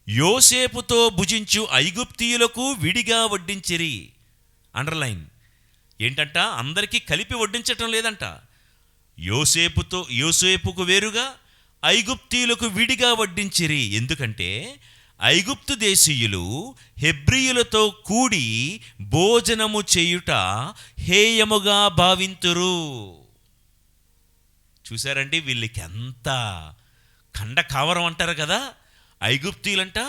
S1: యోసేపుతో భుజించు ఐగుప్తీయులకు విడిగా వడ్డించిరి. అండర్లైన్ ఏంటంట? అందరికీ కలిపి వడ్డించటం లేదంట. యోసేపుకు వేరుగా, ఐగుప్తీయులకు విడిగా వడ్డించిరి. ఎందుకంటే ఐగుప్తు దేశీయులు హెబ్రీయులతో కూడి భోజనము చేయుట హేయముగా భావింతురు. చూశారండి, వీళ్ళకి ఎంత కండ కావరం అంటారు కదా. ఐగుప్తీయులంట,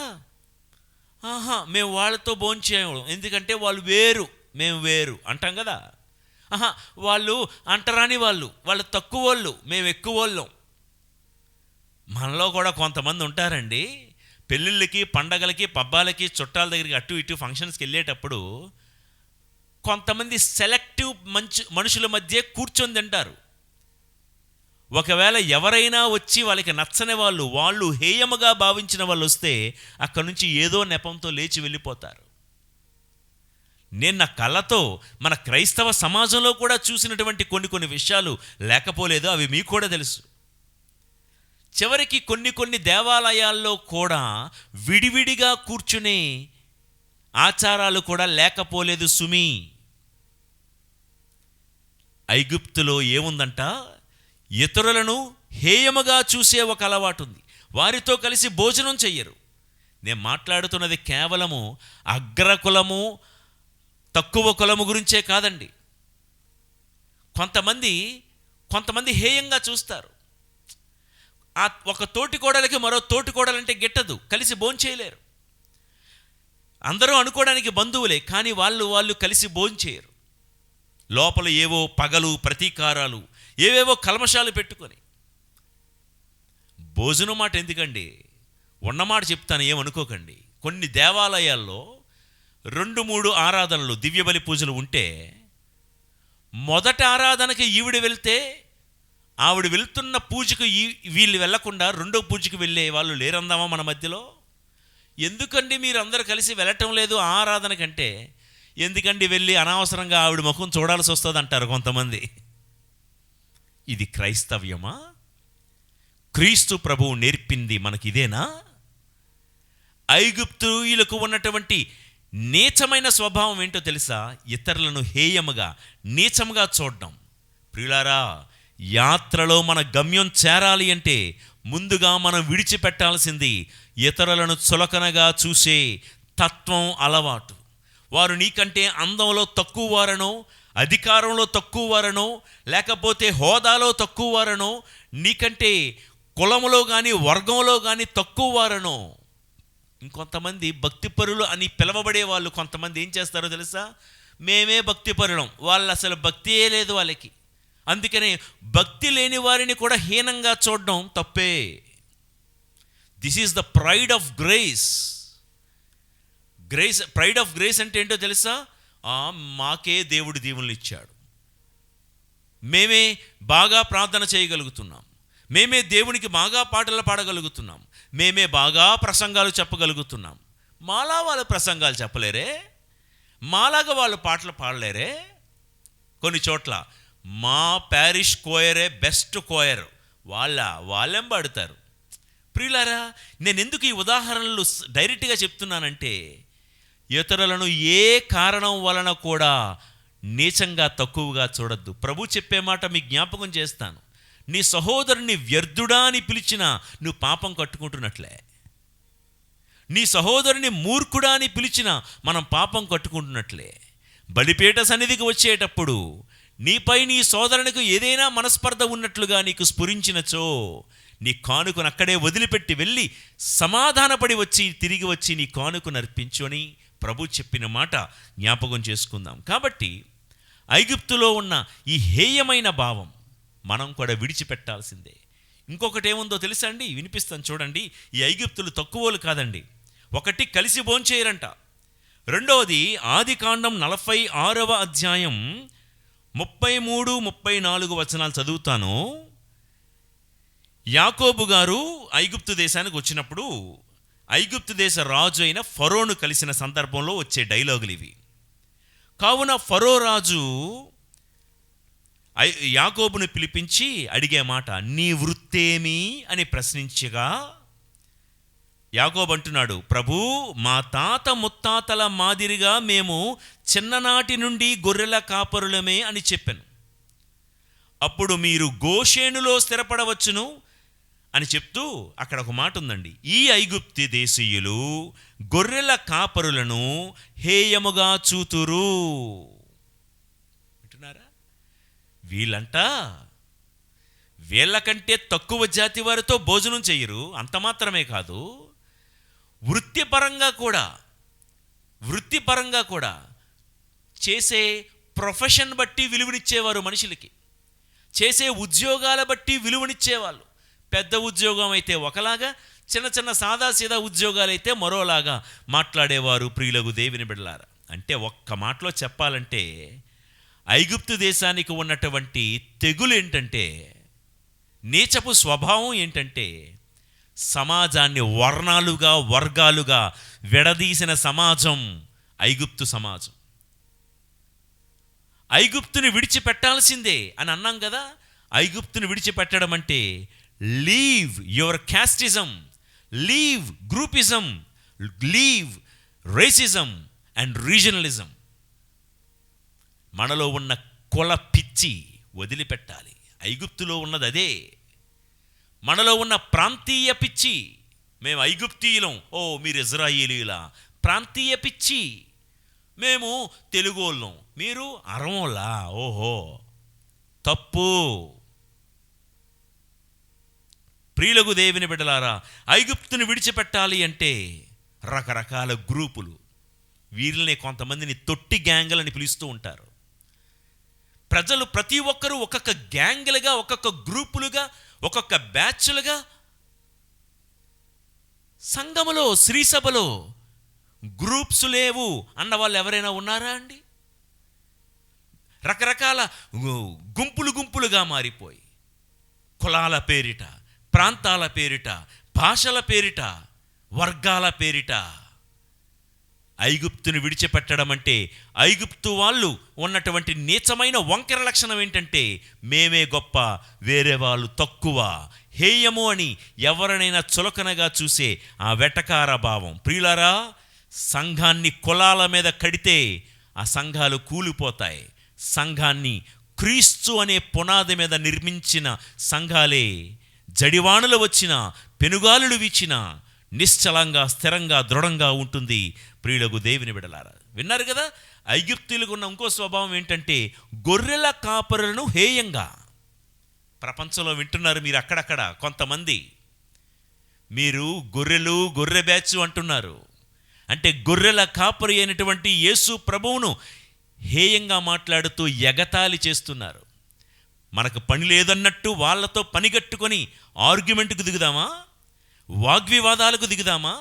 S1: మేము వాళ్ళతో భోంచేయం, ఎందుకంటే వాళ్ళు వేరు, మేము వేరు అంటాం కదా. వాళ్ళు అంటరాని వాళ్ళు తక్కువ వాళ్ళు, మేము ఎక్కువ వాళ్ళం. మనలో కూడా కొంతమంది ఉంటారండి, పెళ్ళిళ్ళకి, పండగలకి, పబ్బాలకి, చుట్టాల దగ్గరికి అటు ఇటు ఫంక్షన్స్కి వెళ్ళేటప్పుడు కొంతమంది సెలెక్టివ్ మనుషుల మధ్య కూర్చొని తింటారు. ఒకవేళ ఎవరైనా వచ్చి వాళ్ళకి నచ్చని వాళ్ళు హేయముగా భావించిన వాళ్ళు వస్తే అక్కడి నుంచి ఏదో నెపంతో లేచి వెళ్ళిపోతారు. నేను నా కళ్ళతో మన క్రైస్తవ సమాజంలో కూడా చూసినటువంటి కొన్ని విషయాలు లేకపోలేదు, అవి మీకు కూడా తెలుసు. చివరికి కొన్ని దేవాలయాల్లో కూడా విడివిడిగా కూర్చునే ఆచారాలు కూడా లేకపోలేదు సుమి. ఐగుప్తులో ఏముందంట? ఇతరులను హేయముగా చూసే ఒక అలవాటు ఉంది. వారితో కలిసి భోజనం చెయ్యరు. నేను మాట్లాడుతున్నది కేవలము అగ్రకులము తక్కువ కులము గురించే కాదండి. కొంతమంది హేయంగా చూస్తారు. ఆ ఒక తోటి కోడలికి మరో తోటి కోడలంటే గిట్టదు, కలిసి భోంచేయలేరు. అందరూ అనుకోవడానికి బంధువులే, కానీ వాళ్ళు కలిసి భోంచేయరు. లోపల ఏవో పగలు, ప్రతీకారాలు, ఏవేవో కల్మషాలు పెట్టుకొని. భోజనం మాట ఎందుకండి, ఉన్నమాట చెప్తాను, ఏమనుకోకండి. కొన్ని దేవాలయాల్లో 2-3 ఆరాధనలు, దివ్యబలి పూజలు ఉంటే మొదటి ఆరాధనకి ఈవిడ వెళ్తే ఆవిడ వెళ్తున్న పూజకు వీళ్ళు వెళ్లకుండా రెండో పూజకు వెళ్ళే వాళ్ళు లేరందామా మన మధ్యలో? ఎందుకండి మీరు అందరూ కలిసి వెళ్ళటం లేదు ఆరాధన కంటే? ఎందుకండి వెళ్ళి అనవసరంగా ఆవిడ ముఖం చూడాల్సి వస్తుంది అంటారు కొంతమంది. ఇది క్రైస్తవ్యమా? క్రీస్తు ప్రభువు నేర్పింది మనకిదేనా? ఐగుప్తీయులకు ఉన్నటువంటి నీచమైన స్వభావం ఏంటో తెలుసా? ఇతరులను హేయముగా, నీచముగా చూడడం. ప్రియులారా, యాత్రలో మన గమ్యం చేరాలి అంటే ముందుగా మనం విడిచిపెట్టాల్సింది ఇతరులను చులకనగా చూసే తత్వం, అలవాటు. వారు నీకంటే అందంలో తక్కువ వారనో, అధికారంలో తక్కువ వారనో, లేకపోతే హోదాలో తక్కువ వారనో, నీకంటే కులములో కానీ వర్గంలో కానీ తక్కువ వారనో. ఇంకొంతమంది భక్తిపరులు అని పిలవబడే వాళ్ళు కొంతమంది ఏం చేస్తారో తెలుసా? మేమే భక్తిపరులం, వాళ్ళు అసలు భక్తియే లేదు వాళ్ళకి. అందుకనే భక్తి లేని వారిని కూడా హీనంగా చూడడం తప్పే. This is the pride of grace. Pride of grace అంటే ఏంటో తెలుసా? మాకే దేవుడు దీవెనలు ఇచ్చాడు, మేమే బాగా ప్రార్థన చేయగలుగుతున్నాం, మేమే దేవునికి బాగా పాటలు పాడగలుగుతున్నాం, మేమే బాగా ప్రసంగాలు చెప్పగలుగుతున్నాం. మాలా వాళ్ళు ప్రసంగాలు చెప్పలేరే, మాలాగా వాళ్ళు పాటలు పాడలేరే. కొన్ని చోట్ల మా ప్యారిష్ కోయరే బెస్ట్ కోయర్, వాళ్ళేం పాడుతారు. ప్రియులారా, నేను ఎందుకు ఈ ఉదాహరణలు డైరెక్ట్గా చెప్తున్నానంటే, ఇతరులను ఏ కారణం వలన కూడా నీచంగా, తక్కువగా చూడొద్దు. ప్రభు చెప్పే మాట మీకు జ్ఞాపకం చేస్తాను. నీ సహోదరుని వ్యర్థుడా అని పిలిచినా నువ్వు పాపం కట్టుకుంటున్నట్లే. నీ సహోదరుని మూర్ఖుడా అని పిలిచినా మనం పాపం కట్టుకుంటున్నట్లే. బలిపీఠ సన్నిధికి వచ్చేటప్పుడు నీపై నీ సోదరునికి ఏదైనా మనస్పర్ధ ఉన్నట్లుగా నీకు స్ఫురించినచో, నీ కానుకను అక్కడే వదిలిపెట్టి వెళ్ళి సమాధానపడి వచ్చి తిరిగి వచ్చి నీ కానుకను అర్పించు అని ప్రభు చెప్పిన మాట జ్ఞాపకం చేసుకుందాం. కాబట్టి ఐగుప్తులో ఉన్న ఈ హేయమైన భావం మనం కూడా విడిచిపెట్టాల్సిందే. ఇంకొకటి ఏముందో తెలుసా అండి? వినిపిస్తాను చూడండి. ఈ ఐగుప్తులు తక్కువలు కాదండి. ఒకటి, కలిసి భోంచేయరంట. రెండవది, ఆదికాండం 46వ అధ్యాయం 33-34 వచనాలు చదువుతాను. యాకోబు గారు ఐగుప్తు దేశానికి వచ్చినప్పుడు ఐగుప్తు దేశ రాజు అయిన ఫరోను కలిసిన సందర్భంలో వచ్చే డైలాగులు ఇవి. కావున ఫరో రాజు యాకోబును పిలిపించి అడిగే మాట, నీ వృత్తేమి అని ప్రశ్నించగా, యాకోబు అంటున్నాడు, ప్రభు, మా తాత ముత్తాతల మాదిరిగా మేము చిన్ననాటి నుండి గొర్రెల కాపరులమే అని చెప్పాను. అప్పుడు మీరు గోషేనులో స్థిరపడవచ్చును అని చెప్తూ అక్కడ ఒక మాట ఉందండి. ఈ ఐగుప్తి దేశీయులు గొర్రెల కాపరులను హేయముగా చూతురు అంటున్నారా? వీళ్ళకంటే తక్కువ జాతి వారితో భోజనం చేయరు. అంత మాత్రమే కాదు, వృత్తిపరంగా కూడా చేసే ప్రొఫెషన్ బట్టి విలువనిచ్చేవారు మనుషులకి, చేసే ఉద్యోగాల బట్టి విలువనిచ్చేవాళ్ళు. పెద్ద ఉద్యోగం అయితే ఒకలాగా, చిన్న చిన్న సాదాసీదా ఉద్యోగాలైతే మరోలాగా మాట్లాడేవారు. ప్రియులకు దేవుని బిడ్డలారా, అంటే ఒక్క మాటలో చెప్పాలంటే ఐగుప్తు దేశానికి ఉన్నటువంటి తెగులు ఏంటంటే, నీచపు స్వభావం ఏంటంటే, సమాజాన్ని వర్గాలుగా విడదీసిన సమాజం ఐగుప్తు సమాజం. ఐగుప్తుని విడిచిపెట్టాల్సిందే అని అన్నాం కదా. ఐగుప్తుని విడిచిపెట్టడం అంటే leave your casteism, leave groupism, leave racism and regionalism. మనలో ఉన్న కుల పిచ్చి వదిలిపెట్టాలి. ఐగుప్తులో ఉన్నది అదే. మనలో ఉన్న ప్రాంతీయ పిచ్చి, మేము ఐగుప్తీయులం, ఓ మీరు ఇజ్రాయేలీయులా. ప్రాంతీయ పిచ్చి. మేము తెలుగోళ్ళం, మీరు అరవోళ్ళా, ఓహో తప్పు. ప్రియులకు దేవుని బిడ్డలారా, ఐగుప్తుని విడిచిపెట్టాలి అంటే రకరకాల గ్రూపులు, వీరిని కొంతమందిని తొట్టి గ్యాంగులని పిలుస్తూ ఉంటారు. ప్రజలు ప్రతి ఒక్కరూ ఒక్కొక్క గ్యాంగులుగా, ఒక్కొక్క గ్రూపులుగా, ఒక్కొక్క బ్యాచ్లుగా సంఘములో, శ్రీసభలో గ్రూప్స్ లేవు అన్న వాళ్ళు ఎవరైనా ఉన్నారా అండి? రకరకాల గుంపులు గుంపులుగా మారిపోయి కులాల పేరిట, ప్రాంతాల పేరిట, భాషల పేరిట, వర్గాల పేరిట ఐగుప్తుని విడిచిపెట్టడం అంటే, ఐగుప్తు వాళ్ళు ఉన్నటువంటి నీచమైన వంకర లక్షణం ఏంటంటే మేమే గొప్ప, వేరే వాళ్ళు తక్కువ, హేయము అని ఎవరినైనా చులకనగా చూసే ఆ వెటకార భావం. ప్రియులారా, సంఘాన్ని కులాల మీద కడితే ఆ సంఘాలు కూలిపోతాయి. సంఘాన్ని క్రీస్తు అనే పునాది మీద నిర్మించిన సంఘాలే జడివానులు వచ్చిన, పెనుగాలులు వీచిన నిశ్చలంగా, స్థిరంగా, దృఢంగా ఉంటుంది. ప్రియులకు దేవుని బిడ్డలారా, విన్నారు కదా, ఐగుప్తీయులకు ఉన్న ఇంకో స్వభావం ఏంటంటే గొర్రెల కాపరులను హేయంగా. ప్రపంచంలో వింటున్నారు మీరు అక్కడక్కడ కొంతమంది, మీరు గొర్రెలు, గొర్రె బ్యాచ్ అంటున్నారు. అంటే గొర్రెల కాపరి అయినటువంటి యేసు ప్రభువును హేయంగా మాట్లాడుతూ ఎగతాళి చేస్తున్నారు. మనకు పని లేదన్నట్టు వాళ్ళతో పనిగట్టుకొని ఆర్గ్యుమెంట్కు దిగుదామా, వాగ్వివాదాలకు దిగుదామా?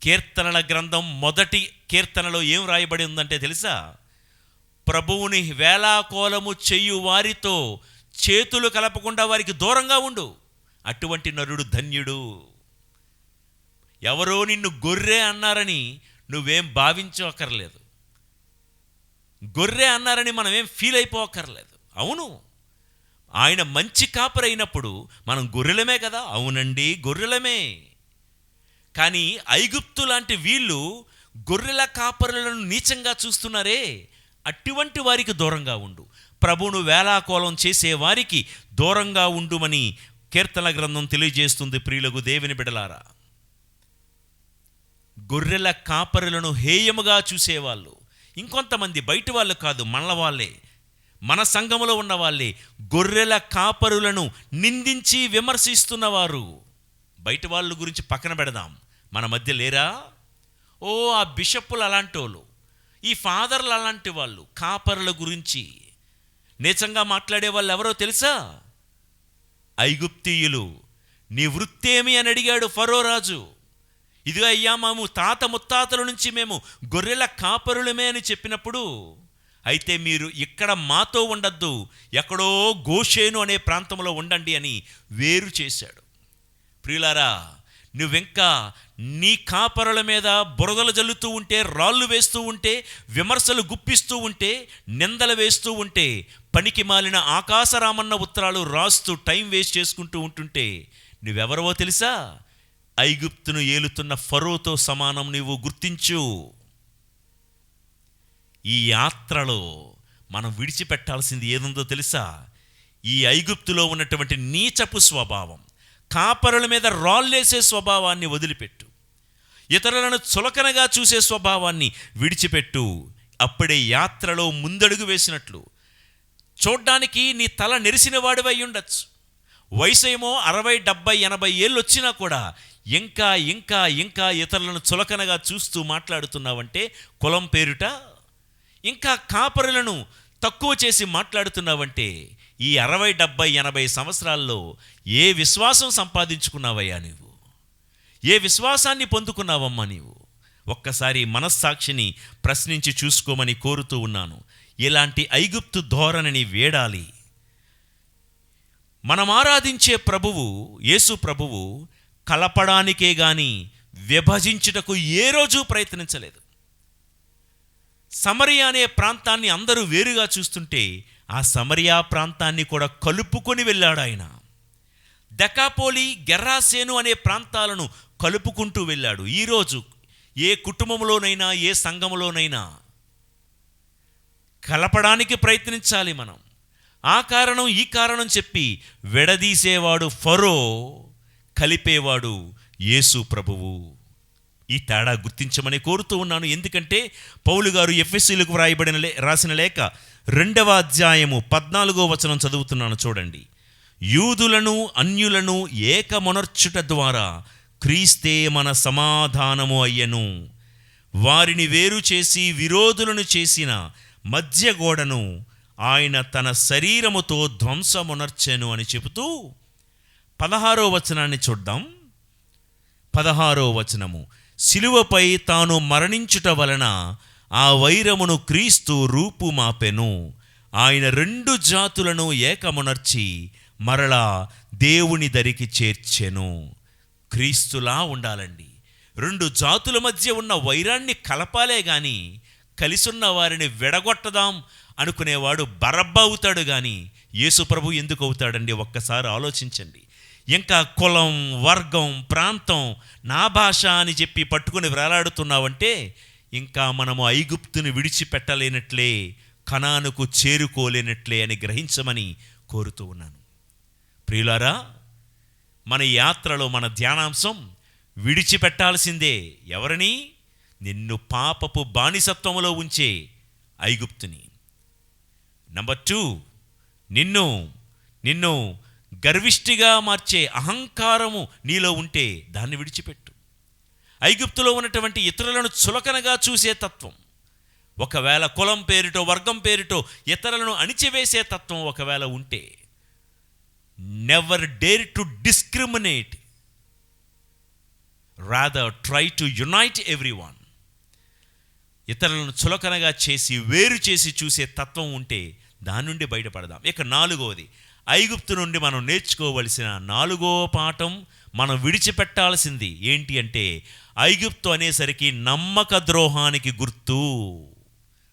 S1: కీర్తనల గ్రంథం 1వ కీర్తనలో ఏం రాయబడి ఉందంటే తెలుసా? ప్రభువుని వేలాకోలము చెయ్యు వారితో చేతులు కలపకుండా వారికి దూరంగా ఉండు, అటువంటి నరుడు ధన్యుడు. ఎవరో నిన్ను గొర్రె అన్నారని నువ్వేం భావించక్కర్లేదు, గొర్రె అన్నారని మనమేం ఫీల్ అయిపోక్కర్లేదు. అవును, ఆయన మంచి కాపరి అయినప్పుడు మనం గొర్రెలమే కదా. అవునండి, గొర్రెలమే. కానీ ఐగుప్తు లాంటి వీళ్ళు గొర్రెల కాపరులను నీచంగా చూస్తున్నారే, అటువంటి వారికి దూరంగా ఉండు, ప్రభువును వేలాకోలం చేసే వారికి దూరంగా ఉండుమని కీర్తన గ్రంథం తెలియజేస్తుంది. ప్రియులకు దేవుని బిడలారా, గొర్రెల కాపరులను హేయముగా చూసేవాళ్ళు ఇంకొంతమంది, బయట వాళ్ళు కాదు, మనల వాళ్ళే, మన సంఘములో ఉన్న వాళ్ళే గొర్రెల కాపరులను నిందించి విమర్శిస్తున్నవారు. బయట వాళ్ళ గురించి పక్కన పెడదాం, మన మధ్య లేరా? ఓ ఆ బిషప్పులు అలాంటి వాళ్ళు, ఈ ఫాదర్లు అలాంటి వాళ్ళు కాపరుల గురించి నీచంగా మాట్లాడే వాళ్ళు ఎవరో తెలుసా? ఐగుప్తీయులు. నీ వృత్తేమి అని అడిగాడు ఫరో రాజు. ఇదిగో అయ్యా, మేము తాత ముత్తాతల నుంచి మేము గొర్రెల కాపరులమే అని చెప్పినప్పుడు, అయితే మీరు ఇక్కడ మాతో ఉండద్దు, ఎక్కడో గోషేను అనే ప్రాంతంలో ఉండండి అని వేరు చేశాడు. ప్రియులారా, నువ్వింకా నీ కాపరుల మీద బురదలు జల్లుతూ ఉంటే, రాళ్ళు వేస్తూ ఉంటే, విమర్శలు గుప్పిస్తూ ఉంటే, నిందలు వేస్తూ ఉంటే, పనికి మాలిన ఆకాశరామన్న ఉత్తరాలు రాస్తూ టైం వేస్ట్ చేసుకుంటూ ఉంటుంటే నువ్వెవరవో తెలుసా? ఐగుప్తును ఏలుతున్న ఫరోతో సమానం. నువ్వు గుర్తించు. ఈ యాత్రలో మనం విడిచిపెట్టాల్సింది ఏదుందో తెలుసా? ఈ ఐగుప్తులో ఉన్నటువంటి నీచపు స్వభావం, కాపరుల మీద రాళ్ళేసే స్వభావాన్ని వదిలిపెట్టు, ఇతరులను చులకనగా చూసే స్వభావాన్ని విడిచిపెట్టు. అప్పుడే యాత్రలో ముందడుగు వేసినట్లు. చూడ్డానికి నీ తల నెరిసిన వాడివై ఉండొచ్చు, వయసు ఏమో 60, 70, 80 ఏళ్ళు వచ్చినా కూడా ఇంకా ఇంకా ఇంకా ఇతరులను చులకనగా చూస్తూ మాట్లాడుతున్నావంటే కులం పేరుట, ఇంకా కాపరులను తక్కువ చేసి మాట్లాడుతున్నావంటే ఈ 60, 70, 80 సంవత్సరాల్లో ఏ విశ్వాసం సంపాదించుకున్నావయ్యా నీవు? ఏ విశ్వాసాన్ని పొందుకున్నావమ్మా నీవు? ఒక్కసారి మనస్సాక్షిని ప్రశ్నించి చూసుకోమని కోరుతూ ఉన్నాను. ఇలాంటి ఐగుప్తు ధోరణిని వేడాలి. మనం ఆరాధించే ప్రభువు, యేసు ప్రభువు కలపడానికే గాని విభజించుటకు ఏ రోజు ప్రయత్నించలేదు. సమరియా అనే ప్రాంతాన్ని అందరూ వేరుగా చూస్తుంటే ఆ సమరియా ప్రాంతాన్ని కూడా కలుపుకొని వెళ్ళాడు ఆయన. దెకాపోలి, గెర్రాసేను అనే ప్రాంతాలను కలుపుకుంటూ వెళ్ళాడు. ఈరోజు ఏ కుటుంబంలోనైనా, ఏ సంఘంలోనైనా కలపడానికి ప్రయత్నించాలి మనం. ఆ కారణం, ఈ కారణం చెప్పి విడదీసేవాడు ఫరో, కలిపేవాడు యేసు ప్రభువు. ఈ తేడా గుర్తించమని కోరుతూ ఉన్నాను. ఎందుకంటే పౌలు గారు ఎఫెసీయులకు రాసిన లేఖ 2వ అధ్యాయము 14వ వచనం చదువుతున్నాను, చూడండి. యూదులను అన్యులను ఏకమొనర్చుట ద్వారా క్రీస్తే మన సమాధానము అయ్యను. వారిని వేరు చేసి విరోధులను చేసిన మధ్య గోడను ఆయన తన శరీరముతో ధ్వంసమునర్చెను అని చెబుతూ 16వ వచనాన్ని చూద్దాం. 16వ వచనము, సిలువపై తాను మరణించుట వలన ఆ వైరమును క్రీస్తు రూపుమాపెను. ఆయన 2 జాతులను ఏకమునర్చి మరలా దేవుని దరికి చేర్చెను. క్రీస్తులా ఉండాలండి. 2 జాతుల మధ్య ఉన్న వైరాన్ని కలపాలే గాని కలిసున్న వారిని విడగొట్టదాం అనుకునేవాడు బరబ్బ అవుతాడు కానీ యేసు ప్రభు ఎందుకు అవుతాడండి? ఒక్కసారి ఆలోచించండి. ఇంకా కులం, వర్గం, ప్రాంతం, నా భాష అని చెప్పి పట్టుకుని వేలాడుతున్నావంటే ఇంకా మనము ఐగుప్తుని విడిచిపెట్టలేనట్లే, కనానుకు చేరుకోలేనట్లే అని గ్రహించమని కోరుతూ ఉన్నాను. ప్రియులారా, మన యాత్రలో మన ధ్యానాంశం విడిచిపెట్టాల్సిందే. ఎవరిని? నిన్ను పాపపు బానిసత్వములో ఉంచే ఐగుప్తుని. నంబర్ 2, నిన్ను గర్విష్టిగా మార్చే అహంకారము నీలో ఉంటే దాన్ని విడిచిపెట్టు. ఐగుప్తులో ఉన్నటువంటి ఇతరులను చులకనగా చూసే తత్వం, ఒకవేళ కులం పేరుటో వర్గం పేరుటో ఇతరులను అణిచివేసే తత్వం ఒకవేళ ఉంటే, never dare to discriminate, rather try to unite everyone. ఇతరులను చులకనగా చేసి వేరు చేసి చూసే తత్వం ఉంటే దాని నుండి బయటపడదాం. ఇక 4వది, ఐగుప్తు నుండి మనం నేర్చుకోవలసిన 4వ పాఠం, మనం విడిచిపెట్టాల్సింది ఏంటి అంటే, ఐగుప్తు అనేసరికి నమ్మక ద్రోహానికి గుర్తు.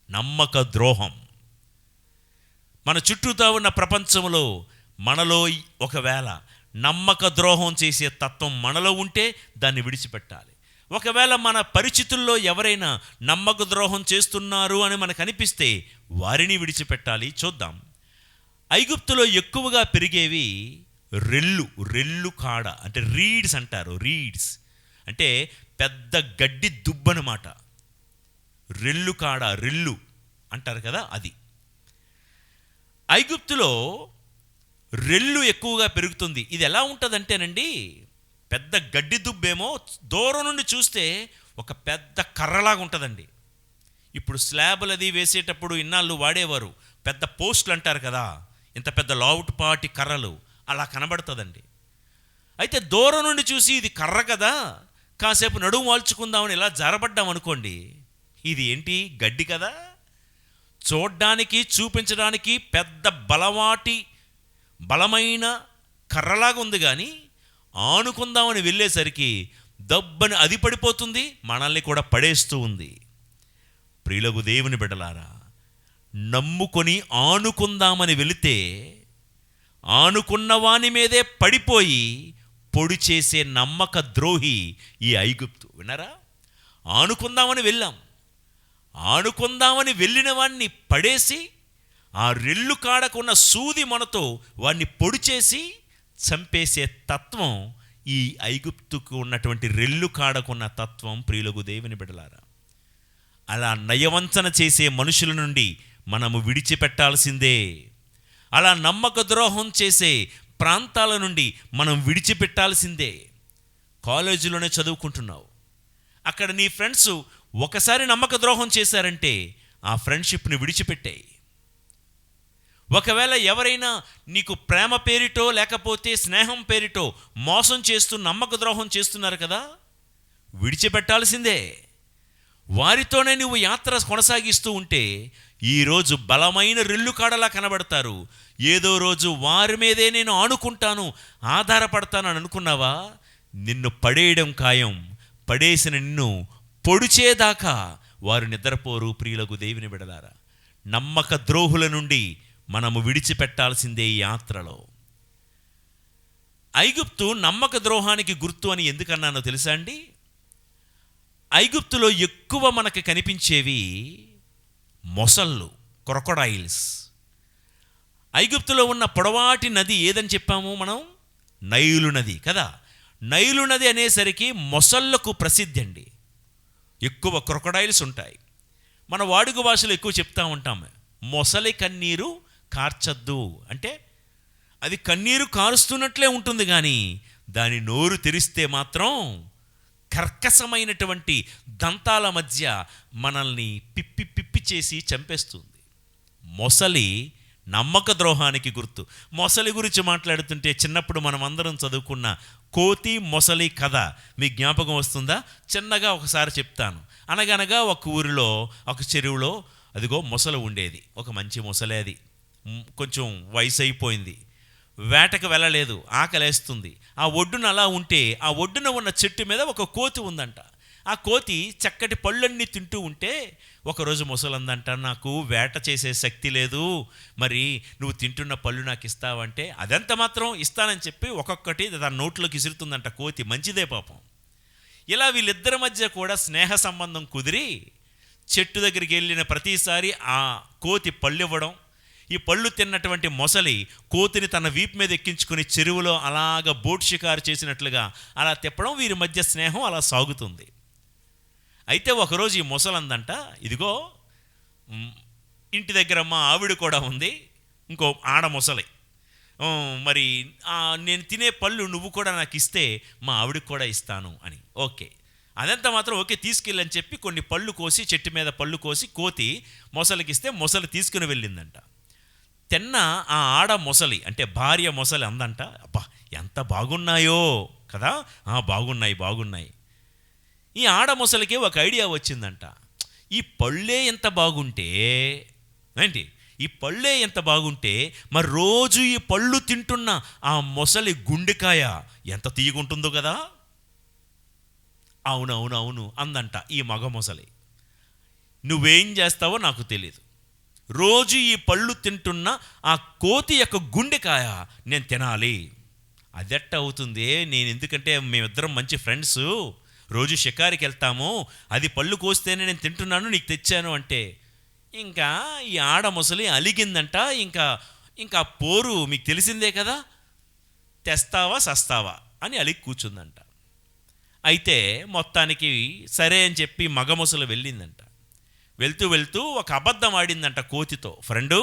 S1: నమ్మక ద్రోహం. మన చుట్టూతా ఉన్న ప్రపంచంలో మనలో ఒకవేళ నమ్మక ద్రోహం చేసే తత్వం మనలో ఉంటే దాన్ని విడిచిపెట్టాలి. ఒకవేళ మన పరిచితుల్లో ఎవరైనా నమ్మక ద్రోహం చేస్తున్నారు అని మనకు అనిపిస్తే వారిని విడిచిపెట్టాలి. చూద్దాం. ఐగుప్తులో ఎక్కువగా పెరిగేవి రెల్లు కాడ, అంటే రీడ్స్ అంటారు. రీడ్స్ అంటే పెద్ద గడ్డి దుబ్బనమాట. రెల్లు కాడ, రెల్లు అంటారు కదా, అది. ఐగుప్తులో రెల్లు ఎక్కువగా పెరుగుతుంది. ఇది ఎలా ఉంటుందంటేనండి, పెద్ద గడ్డి దుబ్బేమో దూరం నుండి చూస్తే ఒక పెద్ద కర్రలాగా ఉంటుందండి. ఇప్పుడు స్లాబులు అది వేసేటప్పుడు ఇన్నాళ్ళు వాడేవారు పెద్ద పోస్టులు అంటారు కదా, ఇంత పెద్ద లావుటిపాటి కర్రలు, అలా కనబడుతుందండి. అయితే దూరం నుండి చూసి ఇది కర్ర కదా, కాసేపు నడుము వాల్చుకుందామని ఇలా జారబడ్డాం అనుకోండి, ఇది ఏంటి? గడ్డి కదా. చూడ్డానికి చూపించడానికి పెద్ద బలమైన కర్రలాగా ఉంది, కానీ ఆనుకుందామని వెళ్ళేసరికి దబ్బని అది పడిపోతుంది, మనల్ని కూడా పడేస్తూ ఉంది. ప్రియులకు దేవుని బిడ్డలారా, నమ్ముకొని ఆనుకుందామని వెళితే ఆనుకున్న వాని మీదే పడిపోయి పొడి చేసే నమ్మక ద్రోహి ఈ ఐగుప్తు. విన్నారా? ఆనుకుందామని వెళ్ళాం, ఆనుకుందామని వెళ్ళిన వాడిని పడేసి ఆ రెల్లు కాడకున్న సూది మనతో వాడిని పొడి చేసి చంపేసే తత్వం ఈ ఐగుప్తుకు ఉన్నటువంటి రెల్లు కాడకున్న తత్వం. ప్రియులకు దేవుని బిడ్డలారా, అలా నయవంచన చేసే మనుషుల నుండి మనము విడిచిపెట్టాల్సిందే. అలా నమ్మక ద్రోహం చేసే ప్రాంతాల నుండి మనం విడిచిపెట్టాల్సిందే. కాలేజీలోనే చదువుకుంటున్నావు, అక్కడ నీ ఫ్రెండ్స్ ఒకసారి నమ్మక ద్రోహం చేశారంటే ఆ ఫ్రెండ్షిప్ని విడిచిపెట్టాయి. ఒకవేళ ఎవరైనా నీకు ప్రేమ పేరిటో లేకపోతే స్నేహం పేరిటో మోసం చేస్తూ నమ్మక ద్రోహం చేస్తున్నారు కదా, విడిచిపెట్టాల్సిందే. వారితోనే నువ్వు యాత్ర కొనసాగిస్తూ ఉంటే ఈరోజు బలమైన రెల్లు కాడలా కనబడతారు. ఏదో రోజు వారి మీదే నేను ఆనుకుంటాను, ఆధారపడతాను అని అనుకున్నావా, నిన్ను పడేయడం ఖాయం. పడేసిన నిన్ను పొడిచేదాకా వారు నిద్రపోరు. ప్రియులకు దేవుని బిడలారా, నమ్మక ద్రోహుల నుండి మనము విడిచిపెట్టాల్సిందే ఈ యాత్రలో. ఐగుప్తు నమ్మక ద్రోహానికి గుర్తు అని ఎందుకన్నానో తెలుసా అండి? ఐగుప్తులో ఎక్కువ మనకు కనిపించేవి మొసళ్ళు, క్రొకొడైల్స్. ఐగుప్తులో ఉన్న పొడవాటి నది ఏదని చెప్పాము మనం? నైలు నది కదా. నైలు నది అనేసరికి మొసళ్ళకు ప్రసిద్ధి అండి. ఎక్కువ క్రొకడైల్స్ ఉంటాయి. మన వాడుక భాషలో ఎక్కువ చెప్తా ఉంటాం, మొసలి కన్నీరు కార్చద్దు అంటే అది కన్నీరు కారుస్తున్నట్లే ఉంటుంది, కానీ దాని నోరు తెరిస్తే మాత్రం కర్కశమైనటువంటి దంతాల మధ్య మనల్ని పిప్పి పిప్పి చేసి చంపేస్తుంది. మొసలి నమ్మక ద్రోహానికి గుర్తు. మొసలి గురించి మాట్లాడుతుంటే చిన్నప్పుడు మనం అందరం చదువుకున్న కోతి మొసలి కథ మీ జ్ఞాపకం వస్తుందా? చిన్నగా ఒకసారి చెప్తాను. అనగనగా ఒక ఊరిలో ఒక చెరువులో అదిగో మొసలు ఉండేది. ఒక మంచి మొసలే, అది కొంచెం వయసు అయిపోయింది, వేటకు వెళ్ళలేదు, ఆకలేస్తుంది. ఆ ఒడ్డున అలా ఉంటే ఆ ఒడ్డున ఉన్న చెట్టు మీద ఒక కోతి ఉందంట. ఆ కోతి చక్కటి పళ్ళన్నీ తింటూ ఉంటే ఒకరోజు ముసలందంట, నాకు వేట చేసే శక్తి లేదు, మరి నువ్వు తింటున్న పళ్ళు నాకు ఇస్తావంటే అదంత మాత్రం ఇస్తానని చెప్పి ఒక్కొక్కటి దాని నోట్లోకి ఇసురుతుందంట కోతి. మంచిదే పాపం. ఇలా వీళ్ళిద్దరి మధ్య కూడా స్నేహ సంబంధం కుదిరి చెట్టు దగ్గరికి వెళ్ళిన ప్రతిసారి ఆ కోతి పళ్ళు ఇవ్వడం, ఈ పళ్ళు తిన్నటువంటి మొసలి కోతిని తన వీపు మీద ఎక్కించుకుని చెరువులో అలాగ బోట్ షికారు చేసినట్లుగా అలా తిప్పడం, వీరి మధ్య స్నేహం అలా సాగుతుంది. అయితే ఒకరోజు ఈ మొసలందంట, ఇదిగో ఇంటి దగ్గర మా ఆవిడ కూడా ఉంది, ఇంకో ఆడ మొసలి, మరి నేను తినే పళ్ళు నువ్వు కూడా నాకు ఇస్తే మా ఆవిడకి కూడా ఇస్తాను అని. ఓకే, అదంతా మాత్రం ఓకే తీసుకెళ్ళని చెప్పి కొన్ని పళ్ళు కోసి, చెట్టు మీద పళ్ళు కోసి కోతి మొసలికి ఇస్తే మొసలి తీసుకుని వెళ్ళిందంట. తిన్న ఆ ఆడ మొసలి అంటే భార్య మొసలి అందంట, అబ్బా ఎంత బాగున్నాయో కదా, బాగున్నాయి. ఈ ఆడ మొసలికి ఒక ఐడియా వచ్చిందంట, ఈ పళ్ళే ఎంత బాగుంటే ఏంటి, ఈ పళ్ళే ఎంత బాగుంటే మరి రోజు ఈ పళ్ళు తింటున్న ఆ మొసలి గుండెకాయ ఎంత తీయగుంటుందో కదా. అవును అందంట ఈ మగ మొసలి. నువ్వేం చేస్తావో నాకు తెలీదు, రోజు ఈ పళ్ళు తింటున్న ఆ కోతి యొక్క గుండెకాయ నేను తినాలి. అదెట్ట అవుతుంది, నేను ఎందుకంటే మేమిద్దరం మంచి ఫ్రెండ్స్, రోజు షికారికి వెళ్తాము, అది పళ్ళు కోస్తేనే నేను తింటున్నాను, నీకు తెచ్చాను అంటే ఇంకా ఈ ఆడ ముసలి అలిగిందంట. ఇంకా పోరు మీకు తెలిసిందే కదా, తెస్తావా సస్తావా అని అలిగి కూర్చుందంట. అయితే మొత్తానికి సరే అని చెప్పి మగ ముసలి వెళ్ళిందంట. వెళ్తూ ఒక అబద్ధం ఆడిందంట కోతితో, ఫ్రెండు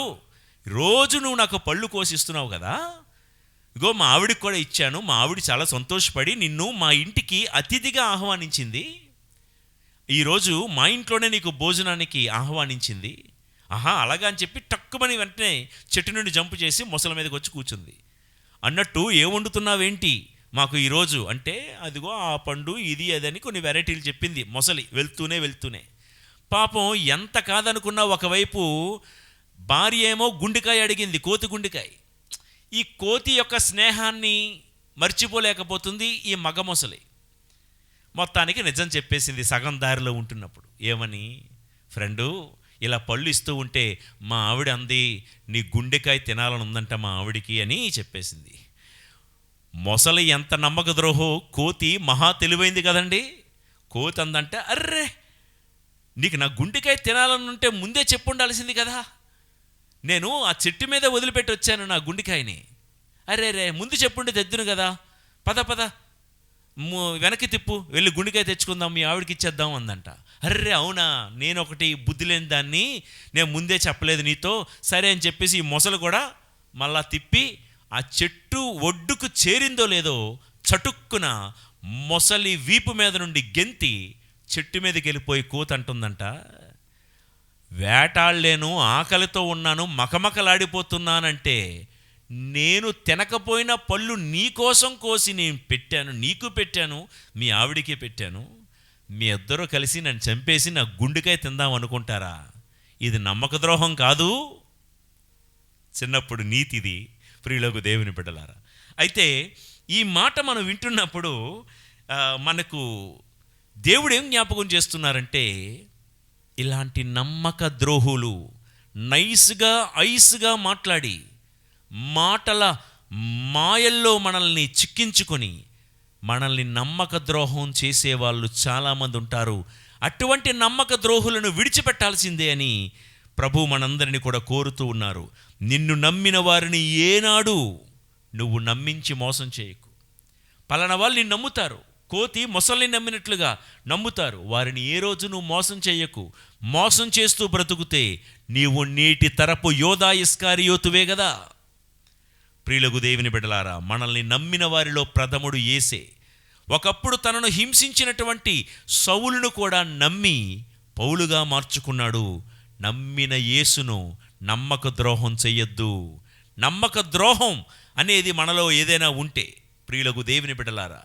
S1: రోజు నువ్వు నాకు పళ్ళు కోసిస్తున్నావు కదా, ఇగో మా ఆవిడికి కూడా ఇచ్చాను, మా ఆవిడ చాలా సంతోషపడి నిన్ను మా ఇంటికి అతిథిగా ఆహ్వానించింది, ఈరోజు మా ఇంట్లోనే నీకు భోజనానికి ఆహ్వానించింది. అలాగా అని చెప్పి టక్కుమని వెంటనే చెట్టు నుండి జంపు చేసి మొసల మీదకి వచ్చి కూర్చుంది. అన్నట్టు ఏం వండుతున్నావేంటి మాకు ఈరోజు అంటే, అదిగో ఆ పండు ఇది అదని కొన్ని వెరైటీలు చెప్పింది మొసలి వెళ్తూనే. పాపం ఎంత కాదనుకున్నా ఒకవైపు భార్య ఏమో గుండెకాయ అడిగింది, కోతి గుండెకాయ. ఈ కోతి యొక్క స్నేహాన్ని మర్చిపోలేకపోతుంది ఈ మగ మొసలి. మొత్తానికి నిజం చెప్పేసింది సగం దారిలో ఉంటున్నప్పుడు. ఏమని, ఫ్రెండు ఇలా పళ్ళు ఇస్తూ ఉంటే మా ఆవిడ అంది నీ గుండెకాయ తినాలని ఉందంట మా ఆవిడికి అని చెప్పేసింది. మొసలి ఎంత నమ్మక ద్రోహో, కోతి మహా తెలివైంది కదండి. కోతి అందంటే, అర్రే నీకు నా గుండెకాయ తినాలని ఉంటే ముందే చెప్పు ఉండాల్సింది కదా, నేను ఆ చెట్టు మీద వదిలిపెట్టి వచ్చాను నా గుండెకాయని, అరే ముందు చెప్పుంటే తెద్దును కదా, పద వెనక్కి తిప్పు, వెళ్ళి గుండెకాయ తెచ్చుకుందాం, మీ ఆవిడకి ఇచ్చేద్దాం అందంట. అర్రే అవునా, నేను ఒకటి బుద్ధి లేని దాన్ని, నేను ముందే చెప్పలేదు నీతో, సరే అని చెప్పేసి ఈ మొసలు కూడా మళ్ళా తిప్పి ఆ చెట్టు ఒడ్డుకు చేరిందో లేదో చటుక్కున మొసలి వీపు మీద నుండి గెంతి చెట్టు మీదకి వెళ్ళిపోయి కోతి అంటుందంట, వేటాడలేను, ఆకలితో ఉన్నాను, మకమకలాడిపోతున్నానంటే నేను తినకపోయిన పళ్ళు నీకోసం కోసి నేను పెట్టాను, నీకు పెట్టాను, మీ ఆవిడికి పెట్టాను, మీ ఇద్దరూ కలిసి నన్ను చంపేసి నా గుండెకాయ తిందాం అనుకుంటారా? ఇది నమ్మక ద్రోహం కాదు. చిన్నప్పుడు నీతిది ప్రియులకు దేవుని బిడ్డలారా. అయితే ఈ మాట మనం వింటున్నప్పుడు మనకు దేవుడు ఏం జ్ఞాపకం చేస్తున్నారంటే, ఇలాంటి నమ్మక ద్రోహులు నైస్గా ఐస్గా మాట్లాడి మాటల మాయల్లో మనల్ని చిక్కించుకొని మనల్ని నమ్మక ద్రోహం చేసేవాళ్ళు చాలామంది ఉంటారు. అటువంటి నమ్మక ద్రోహులను విడిచిపెట్టాల్సిందే అని ప్రభు మనందరినీ కూడా కోరుతూ ఉన్నారు. నిన్ను నమ్మిన వారిని ఏనాడు నువ్వు నమ్మించి మోసం చేయకు. పలానా వాళ్ళు నిన్ను నమ్ముతారు, కోతి మొసల్ని నమ్మినట్లుగా నమ్ముతారు. వారిని ఏ రోజు నువ్వు మోసం చేయకు. మోసం చేస్తూ బ్రతుకుతే నీవు నీటి తరపు యోధా ఇస్కారియోతువే కదా. ప్రియులకు దేవుని బిడ్డలారా, మనల్ని నమ్మిన వారిలో ప్రథముడు యేసే. ఒకప్పుడు తనను హింసించినటువంటి సౌలును కూడా నమ్మి పౌలుగా మార్చుకున్నాడు. నమ్మిన యేసును నమ్మక ద్రోహం చెయ్యొద్దు. నమ్మక ద్రోహం అనేది మనలో ఏదైనా ఉంటే, ప్రియులకు దేవుని బిడ్డలారా,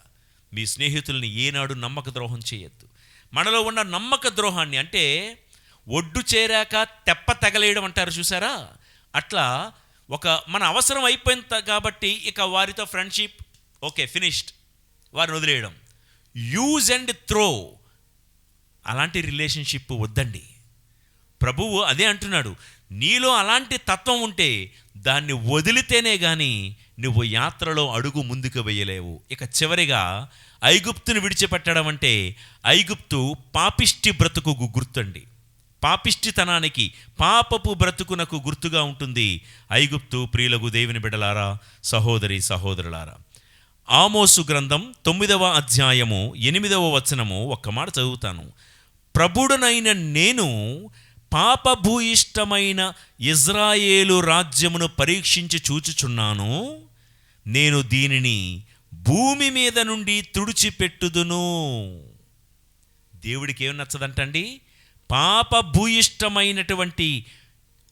S1: మీ స్నేహితుల్ని ఏనాడు నమ్మక ద్రోహం చేయొద్దు. మనలో ఉన్న నమ్మక ద్రోహాన్ని, అంటే ఒడ్డు చేరాక తెప్ప తగలేయడం అంటారు చూసారా, అట్లా మన అవసరం అయిపోయింది కాబట్టి ఇక వారితో ఫ్రెండ్షిప్ ఓకే ఫినిష్డ్, వారిని వదిలేయడం, యూజ్ అండ్ త్రో, అలాంటి రిలేషన్షిప్ వద్దండి. ప్రభువు అదే అంటున్నాడు, నీలో అలాంటి తత్వం ఉంటే దాన్ని వదిలితేనే కానీ నువ్వు యాత్రలో అడుగు ముందుకు వేయలేవు. ఇక చివరిగా ఐగుప్తును విడిచిపెట్టడం అంటే, ఐగుప్తు పాపిష్టి బ్రతుకు గుర్తండి. పాపిష్టితనానికి, పాపపు బ్రతుకునకు గుర్తుగా ఉంటుంది ఐగుప్తు. ప్రియులకు దేవుని బిడ్డలారా, సహోదరి సహోదరులారా, ఆమోసు గ్రంథం 9వ అధ్యాయము 8వ వచనము ఒక్క మాట చదువుతాను. ప్రభుడునైన నేను పాపభూయిష్టమైన ఇజ్రాయేలు రాజ్యమును పరీక్షించి చూచుచున్నాను. నేను దీనిని భూమి మీద నుండి తుడిచిపెట్టుదును. దేవుడికి ఏం నచ్చదంటండి? పాపభూయిష్టమైనటువంటి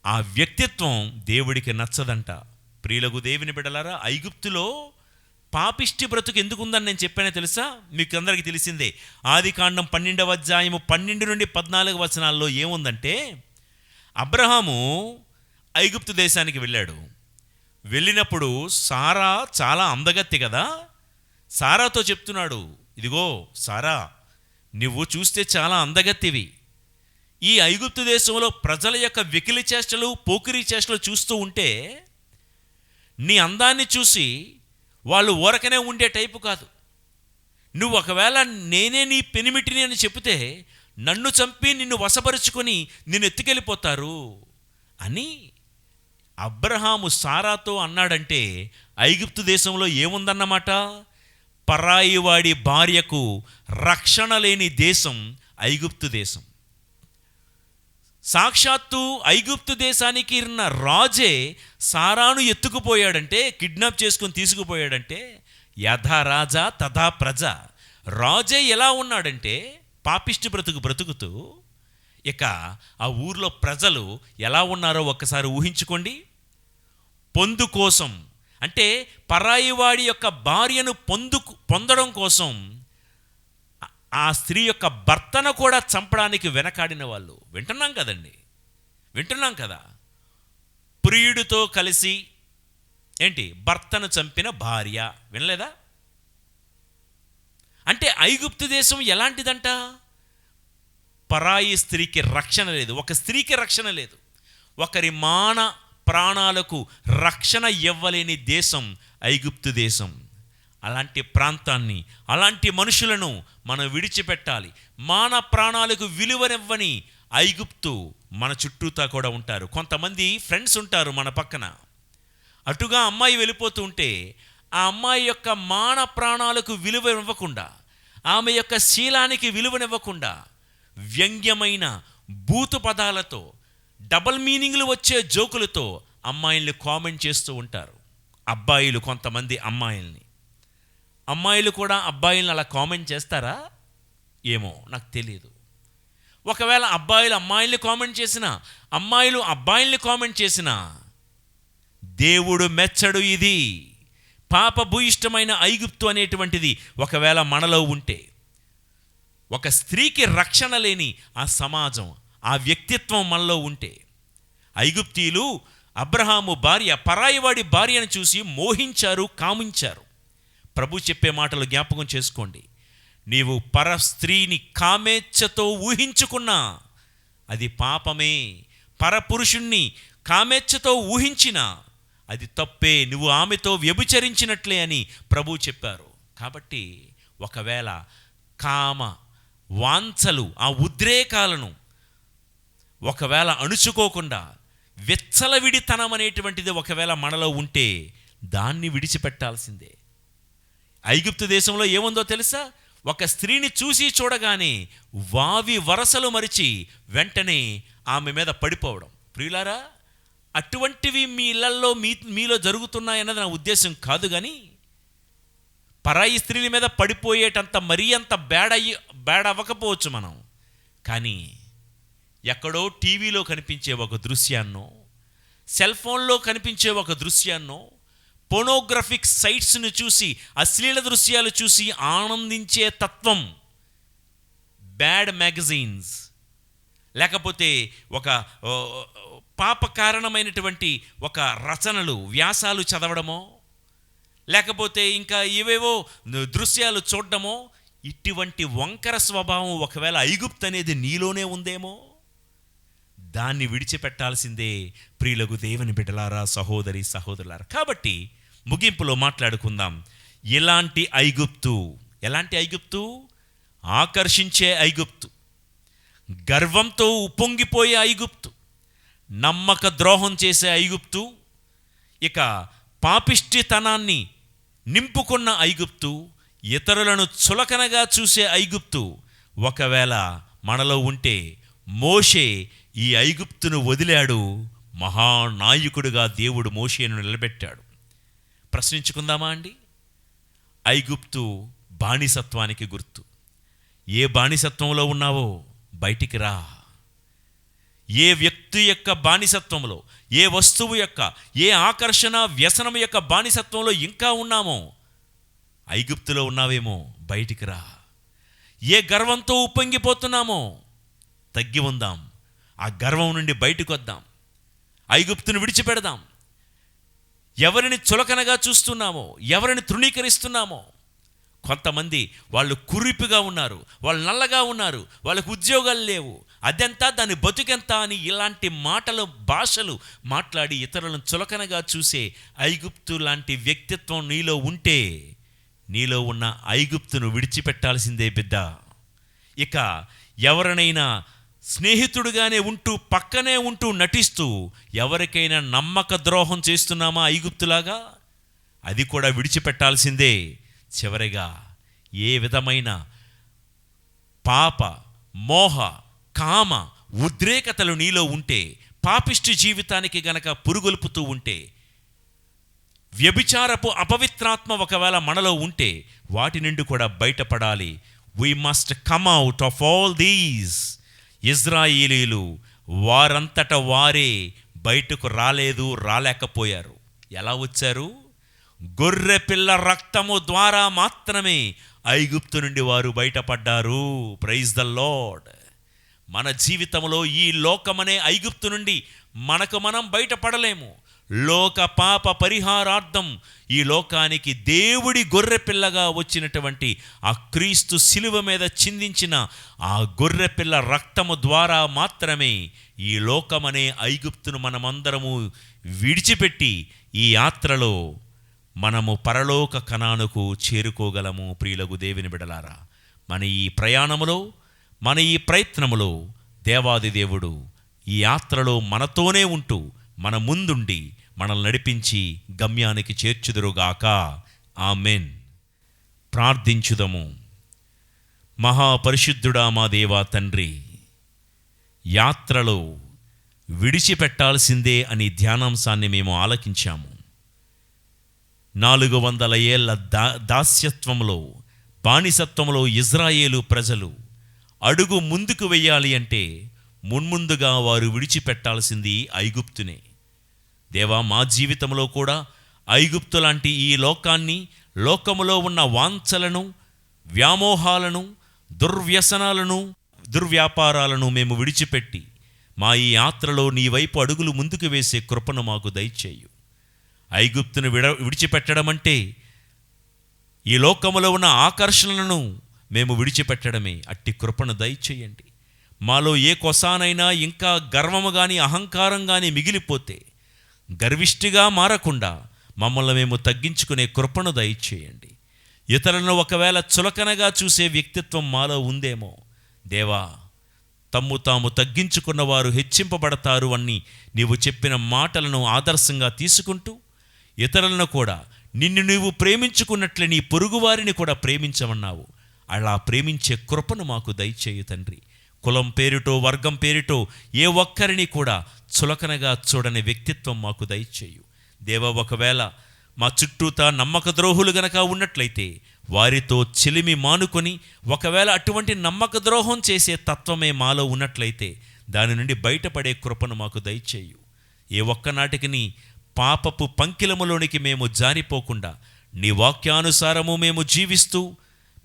S1: ఆ వ్యక్తిత్వం దేవుడికి నచ్చదంట. ప్రియులకు దేవుని బిడ్డలారా, ఐగుప్తులో పాపిష్టి బ్రతుకు ఎందుకు ఉందని నేను చెప్పానో తెలుసా? మీకు అందరికీ తెలిసిందే. ఆదికాండం 12వ అధ్యాయము 12 నుండి 14 వచనాల్లో ఏముందంటే, అబ్రహాము ఐగుప్తు దేశానికి వెళ్ళాడు. వెళ్ళినప్పుడు సారా చాలా అందగత్తి కదా. సారాతో చెప్తున్నాడు, ఇదిగో సారా, నువ్వు చూస్తే చాలా అందగత్తివి. ఈ ఐగుప్తు దేశంలో ప్రజల యొక్క వెకిలి చేష్టలు, పోకిరీ చేష్టలు చూస్తూ ఉంటే నీ అందాన్ని చూసి వాళ్ళు ఊరకనే ఉండే టైపు కాదు. నువ్వు ఒకవేళ నేనే నీ పెనిమిటిని అని చెబితే నన్ను చంపి నిన్ను వశపరుచుకొని నిన్ను ఎత్తుకెళ్ళిపోతారు అని అబ్రహాము సారాతో అన్నాడంటే, ఐగుప్తు దేశంలో ఏముందన్నమాట? పరాయివాడి భార్యకు రక్షణ లేని దేశం ఐగుప్తు దేశం. సాక్షాత్తు ఐగుప్తు దేశానికి ఉన్న రాజే సారాను ఎత్తుకుపోయాడంటే, కిడ్నాప్ చేసుకొని తీసుకుపోయాడంటే, యథా రాజా తథా ప్రజ. రాజే ఎలా ఉన్నాడంటే పాపిష్టి బ్రతుకుతూ, ఇక ఆ ఊర్లో ప్రజలు ఎలా ఉన్నారో ఒక్కసారి ఊహించుకోండి. పొందు కోసం, అంటే పరాయివాడి యొక్క భార్యను పొందడం కోసం ఆ స్త్రీ యొక్క భర్తను కూడా చంపడానికి వెనకాడిన వాళ్ళు వింటున్నాం కదండి, వింటున్నాం కదా. ప్రియుడితో కలిసి భర్తను చంపిన భార్య, వినలేదా? అంటే ఐగుప్తు దేశం ఎలాంటిదంట? పరాయి స్త్రీకి రక్షణ లేదు. ఒక స్త్రీకి రక్షణ లేదు. ఒకరి మాన ప్రాణాలకు రక్షణ ఇవ్వలేని దేశం ఐగుప్తు దేశం. అలాంటి ప్రాంతాన్ని, అలాంటి మనుషులను మనం విడిచిపెట్టాలి. మాన ప్రాణాలకు విలువనివ్వని ఐగుప్తు మన చుట్టూతా కూడా ఉంటారు. కొంతమంది ఫ్రెండ్స్ ఉంటారు మన పక్కన. అటుగా అమ్మాయి వెళ్ళిపోతూ ఉంటే ఆ అమ్మాయి యొక్క మాన ప్రాణాలకు విలువనివ్వకుండా, ఆమె యొక్క శీలానికి విలువనివ్వకుండా వ్యంగ్యమైన బూతు పదాలతో, డబల్ మీనింగ్లు వచ్చే జోకులతో అమ్మాయిల్ని కామెంట్ చేస్తూ ఉంటారు. అబ్బాయిలు కొంతమంది అమ్మాయిలు కూడా అబ్బాయిలను అలా కామెంట్ చేస్తారా? ఏమో నాకు తెలియదు. ఒకవేళ అబ్బాయిలు అమ్మాయిల్ని కామెంట్ చేసినా, అమ్మాయిలు అబ్బాయిల్ని కామెంట్ చేసినా దేవుడు మెచ్చడు. ఇది పాపభూయిష్టమైన ఐగుప్తు అనేటువంటిది ఒకవేళ మనలో ఉంటే, ఒక స్త్రీకి రక్షణ లేని ఆ సమాజం, ఆ వ్యక్తిత్వం మనలో ఉంటే, ఐగుప్తీయులు అబ్రహాము భార్య, పరాయివాడి భార్యను చూసి మోహించారు, కామించారు. ప్రభు చెప్పే మాటలు జ్ఞాపకం చేసుకోండి. నీవు పర స్త్రీని కామేచ్ఛతో ఊహించుకున్నా అది పాపమే. పరపురుషుణ్ణి కామేచ్ఛతో ఊహించినా అది తప్పే. నువ్వు ఆమెతో వ్యభిచరించినట్లే అని ప్రభు చెప్పారు. కాబట్టి ఒకవేళ కామ వాంఛలు, ఆ ఉద్రేకాలను ఒకవేళ అణుచుకోకుండా విచ్చలవిడితనం అనేటువంటిది ఒకవేళ మనలో ఉంటే దాన్ని విడిచిపెట్టాల్సిందే. ఐగుప్తు దేశంలో ఏముందో తెలుసా? ఒక స్త్రీని చూసి చూడగానే వావి వరసలు మరిచి వెంటనే ఆమె మీద పడిపోవడం. ప్రియులారా, అటువంటివి మీ ఇళ్లల్లో మీలో జరుగుతున్నాయన్నది నా ఉద్దేశం కాదు. కానీ పరాయి స్త్రీల మీద పడిపోయేటంత మరీ అంత బ్యాడ్ అవ్వకపోవచ్చు మనం. కానీ ఎక్కడో టీవీలో కనిపించే ఒక దృశ్యాన్నో, సెల్ ఫోన్లో కనిపించే ఒక దృశ్యాన్నో, పోర్నోగ్రఫిక్ సైట్స్ని చూసి, అశ్లీల దృశ్యాలు చూసి ఆనందించే తత్వం, బ్యాడ్ మ్యాగజైన్స్, లేకపోతే ఒక పాప కారణమైనటువంటి ఒక రచనలు, వ్యాసాలు చదవడమో, లేకపోతే ఇంకా ఏవేవో దృశ్యాలు చూడడమో, ఇటువంటి వంకర స్వభావం ఒకవేళ ఐగుప్తు అనేది నీలోనే ఉందేమో, దాన్ని విడిచిపెట్టాల్సిందే ప్రియులకు దేవుని బిడ్డలారా, సహోదరి సహోదరులారా. కాబట్టి ముగింపులో మాట్లాడుకుందాం. ఎలాంటి ఐగుప్తు? ఆకర్షించే ఐగుప్తు, గర్వంతో ఉప్పొంగిపోయే ఐగుప్తు, నమ్మక ద్రోహం చేసే ఐగుప్తు, ఇక పాపిష్టితనాన్ని నింపుకున్న ఐగుప్తు, ఇతరులను చులకనగా చూసే ఐగుప్తు ఒకవేళ మనలో ఉంటే, మోషే ఈ ఐగుప్తును వదిలాడు. మహానాయకుడిగా దేవుడు మోషేను నిలబెట్టాడు. ప్రశ్నించుకుందామా అండి? ఐగుప్తు బానిసత్వానికి గుర్తు. ఏ బానిసత్వంలో ఉన్నావో బయటికి రా. ఏ వ్యక్తి యొక్క బానిసత్వంలో, ఏ వస్తువు యొక్క, ఏ ఆకర్షణ వ్యసనం యొక్క బానిసత్వంలో ఇంకా ఉన్నామో, ఐగుప్తులో ఉన్నావేమో, బయటికి రా. ఏ గర్వంతో ఉప్పొంగిపోతున్నామో తగ్గి ఉందాం. ఆ గర్వం నుండి బయటకు వద్దాం. ఐగుప్తును విడిచిపెడదాం. ఎవరిని చులకనగా చూస్తున్నామో, ఎవరిని తృణీకరిస్తున్నామో, కొంతమంది వాళ్ళు కురిపిగా ఉన్నారు, వాళ్ళు నల్లగా ఉన్నారు, వాళ్ళకు ఉద్యోగాలు లేవు, అదెంత దాని బతుకెంత అని ఇలాంటి మాటలు, భాషలు మాట్లాడి ఇతరులను చులకనగా చూసే ఐగుప్తు లాంటి వ్యక్తిత్వం నీలో ఉంటే, నీలో ఉన్న ఐగుప్తును విడిచిపెట్టాల్సిందే బిడ్డ. ఇక ఎవరినైనా స్నేహితుడుగానే ఉంటూ, పక్కనే ఉంటూ నటిస్తూ ఎవరికైనా నమ్మక ద్రోహం చేస్తున్నామా ఐగుప్తులాగా? అది కూడా విడిచిపెట్టాల్సిందే. చివరిగా ఏ విధమైన పాప, మోహ, కామ ఉద్రేకతలు నీలో ఉంటే, పాపిష్టి జీవితానికి గనక పురుగొల్పుతూ ఉంటే, వ్యభిచారపు అపవిత్రాత్మ ఒకవేళ మనలో ఉంటే, వాటి నుండి కూడా బయటపడాలి. We must come out of all these. ఇజ్రాయేలీలు వారంతట వారే బయటకు రాలేకపోయారు. ఎలా వచ్చారు? గొర్రె పిల్ల రక్తము ద్వారా మాత్రమే ఐగుప్తు నుండి వారు బయటపడ్డారు. Praise the Lord. మన జీవితంలో ఈ లోకమనే ఐగుప్తు నుండి మనం బయటపడలేము. లోక పాప పరిహారార్థం ఈ లోకానికి దేవుడి గొర్రె పిల్లగా వచ్చినటువంటి ఆ క్రీస్తు శిలువ మీద చిందించిన ఆ గొర్రె పిల్ల రక్తము ద్వారా మాత్రమే ఈ లోకమనే ఐగుప్తును మనమందరము విడిచిపెట్టి ఈ యాత్రలో మనము పరలోక కనానుకు చేరుకోగలము. ప్రియులకు దేవుని బిడలారా, మన ఈ ప్రయాణములో, మన ఈ ప్రయత్నములో దేవాది దేవుడు ఈ యాత్రలో మనతోనే ఉంటూ మన ముందుండి మనల్ని నడిపించి గమ్యానికి చేర్చుదురుగాక. ఆమెన్. ప్రార్థించుదము. మహాపరిశుద్ధుడా మా దేవా తండ్రి, యాత్రలో విడిచిపెట్టాల్సిందే అని ధ్యానాంశాన్ని మేము ఆలకించాము. 400 ఏళ్ల దాస్యత్వంలో, బానిసత్వంలో ఇజ్రాయేలు ప్రజలు అడుగు ముందుకు వెయ్యాలి అంటే మున్ముందుగా వారు విడిచిపెట్టాల్సింది ఐగుప్తునే. దేవా, మా జీవితంలో కూడా ఐగుప్తు లాంటి ఈ లోకాన్ని, లోకములో ఉన్న వాంఛలను, వ్యామోహాలను, దుర్వ్యసనాలను, దుర్వ్యాపారాలను మేము విడిచిపెట్టి మా ఈ యాత్రలో నీ వైపు అడుగులు ముందుకు వేసే కృపను మాకు దయచేయు. ఐగుప్తును విడిచిపెట్టడం అంటే ఈ లోకములో ఉన్న ఆకర్షణలను మేము విడిచిపెట్టడమే. అట్టి కృపను దయచేయండి. మాలో ఏ కొసానైనా ఇంకా గర్వము కానీ, అహంకారం కానీ మిగిలిపోతే గర్విష్టిగా మారకుండా మమ్మల్ని మేము తగ్గించుకునే కృపను దయచేయండి. ఇతరులను ఒకవేళ చులకనగా చూసే వ్యక్తిత్వం మాలో ఉందేమో దేవా, తమ్ము తాము తగ్గించుకున్న వారు హెచ్చింపబడతారు అని నీవు చెప్పిన మాటలను ఆదర్శంగా తీసుకుంటూ ఇతరులను కూడా నిన్ను నీవు ప్రేమించుకున్నట్లే నీ పొరుగువారిని కూడా ప్రేమించమన్నావు. అలా ప్రేమించే కృపను మాకు దయచేయు తండ్రి. కులం పేరుటో వర్గం పేరుటో ఏ ఒక్కరిని కూడా చులకనగా చూడని వ్యక్తిత్వం మాకు దయచేయు దేవా. ఒకవేళ మా చుట్టూతా నమ్మక ద్రోహులు గనక ఉన్నట్లయితే వారితో చెలిమి మానుకొని, ఒకవేళ అటువంటి నమ్మక ద్రోహం చేసే తత్వమే మాలో ఉన్నట్లయితే దాని నుండి బయటపడే కృపను మాకు దయచేయు. ఏ ఒక్కనాటికి పాపపు పంకిలములోనికి మేము జారిపోకుండా నీ వాక్యానుసారము మేము జీవిస్తూ,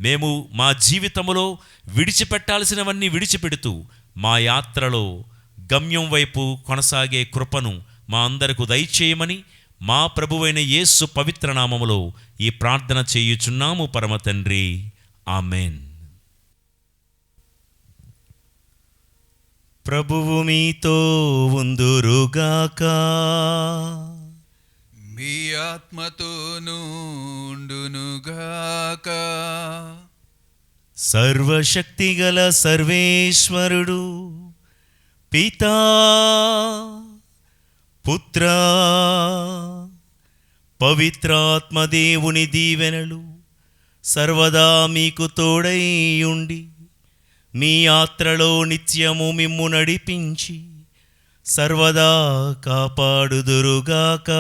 S1: మేము మా జీవితములో విడిచిపెట్టాల్సినవన్నీ విడిచిపెడుతూ మా యాత్రలో గమ్యం వైపు కొనసాగే కృపను మా అందరకు దయచేయమని మా ప్రభువైన యేసు పవిత్ర నామములో ఈ ప్రార్థన చేయుచున్నాము పరమ తండ్రి. ఆమెన్. ప్రభువు మీతో ఉందురుగాక.
S2: మీ ఆత్మతోనూ ఉండునుగాక.
S1: సర్వశక్తిగల సర్వేశ్వరుడు పితా, పుత్ర, పవిత్రాత్మదేవుని దీవెనలు సర్వదా మీకు తోడై ఉండి మీ యాత్రలో నిత్యము మిమ్ము నడిపించి సర్వదా కాపాడుదురుగాక.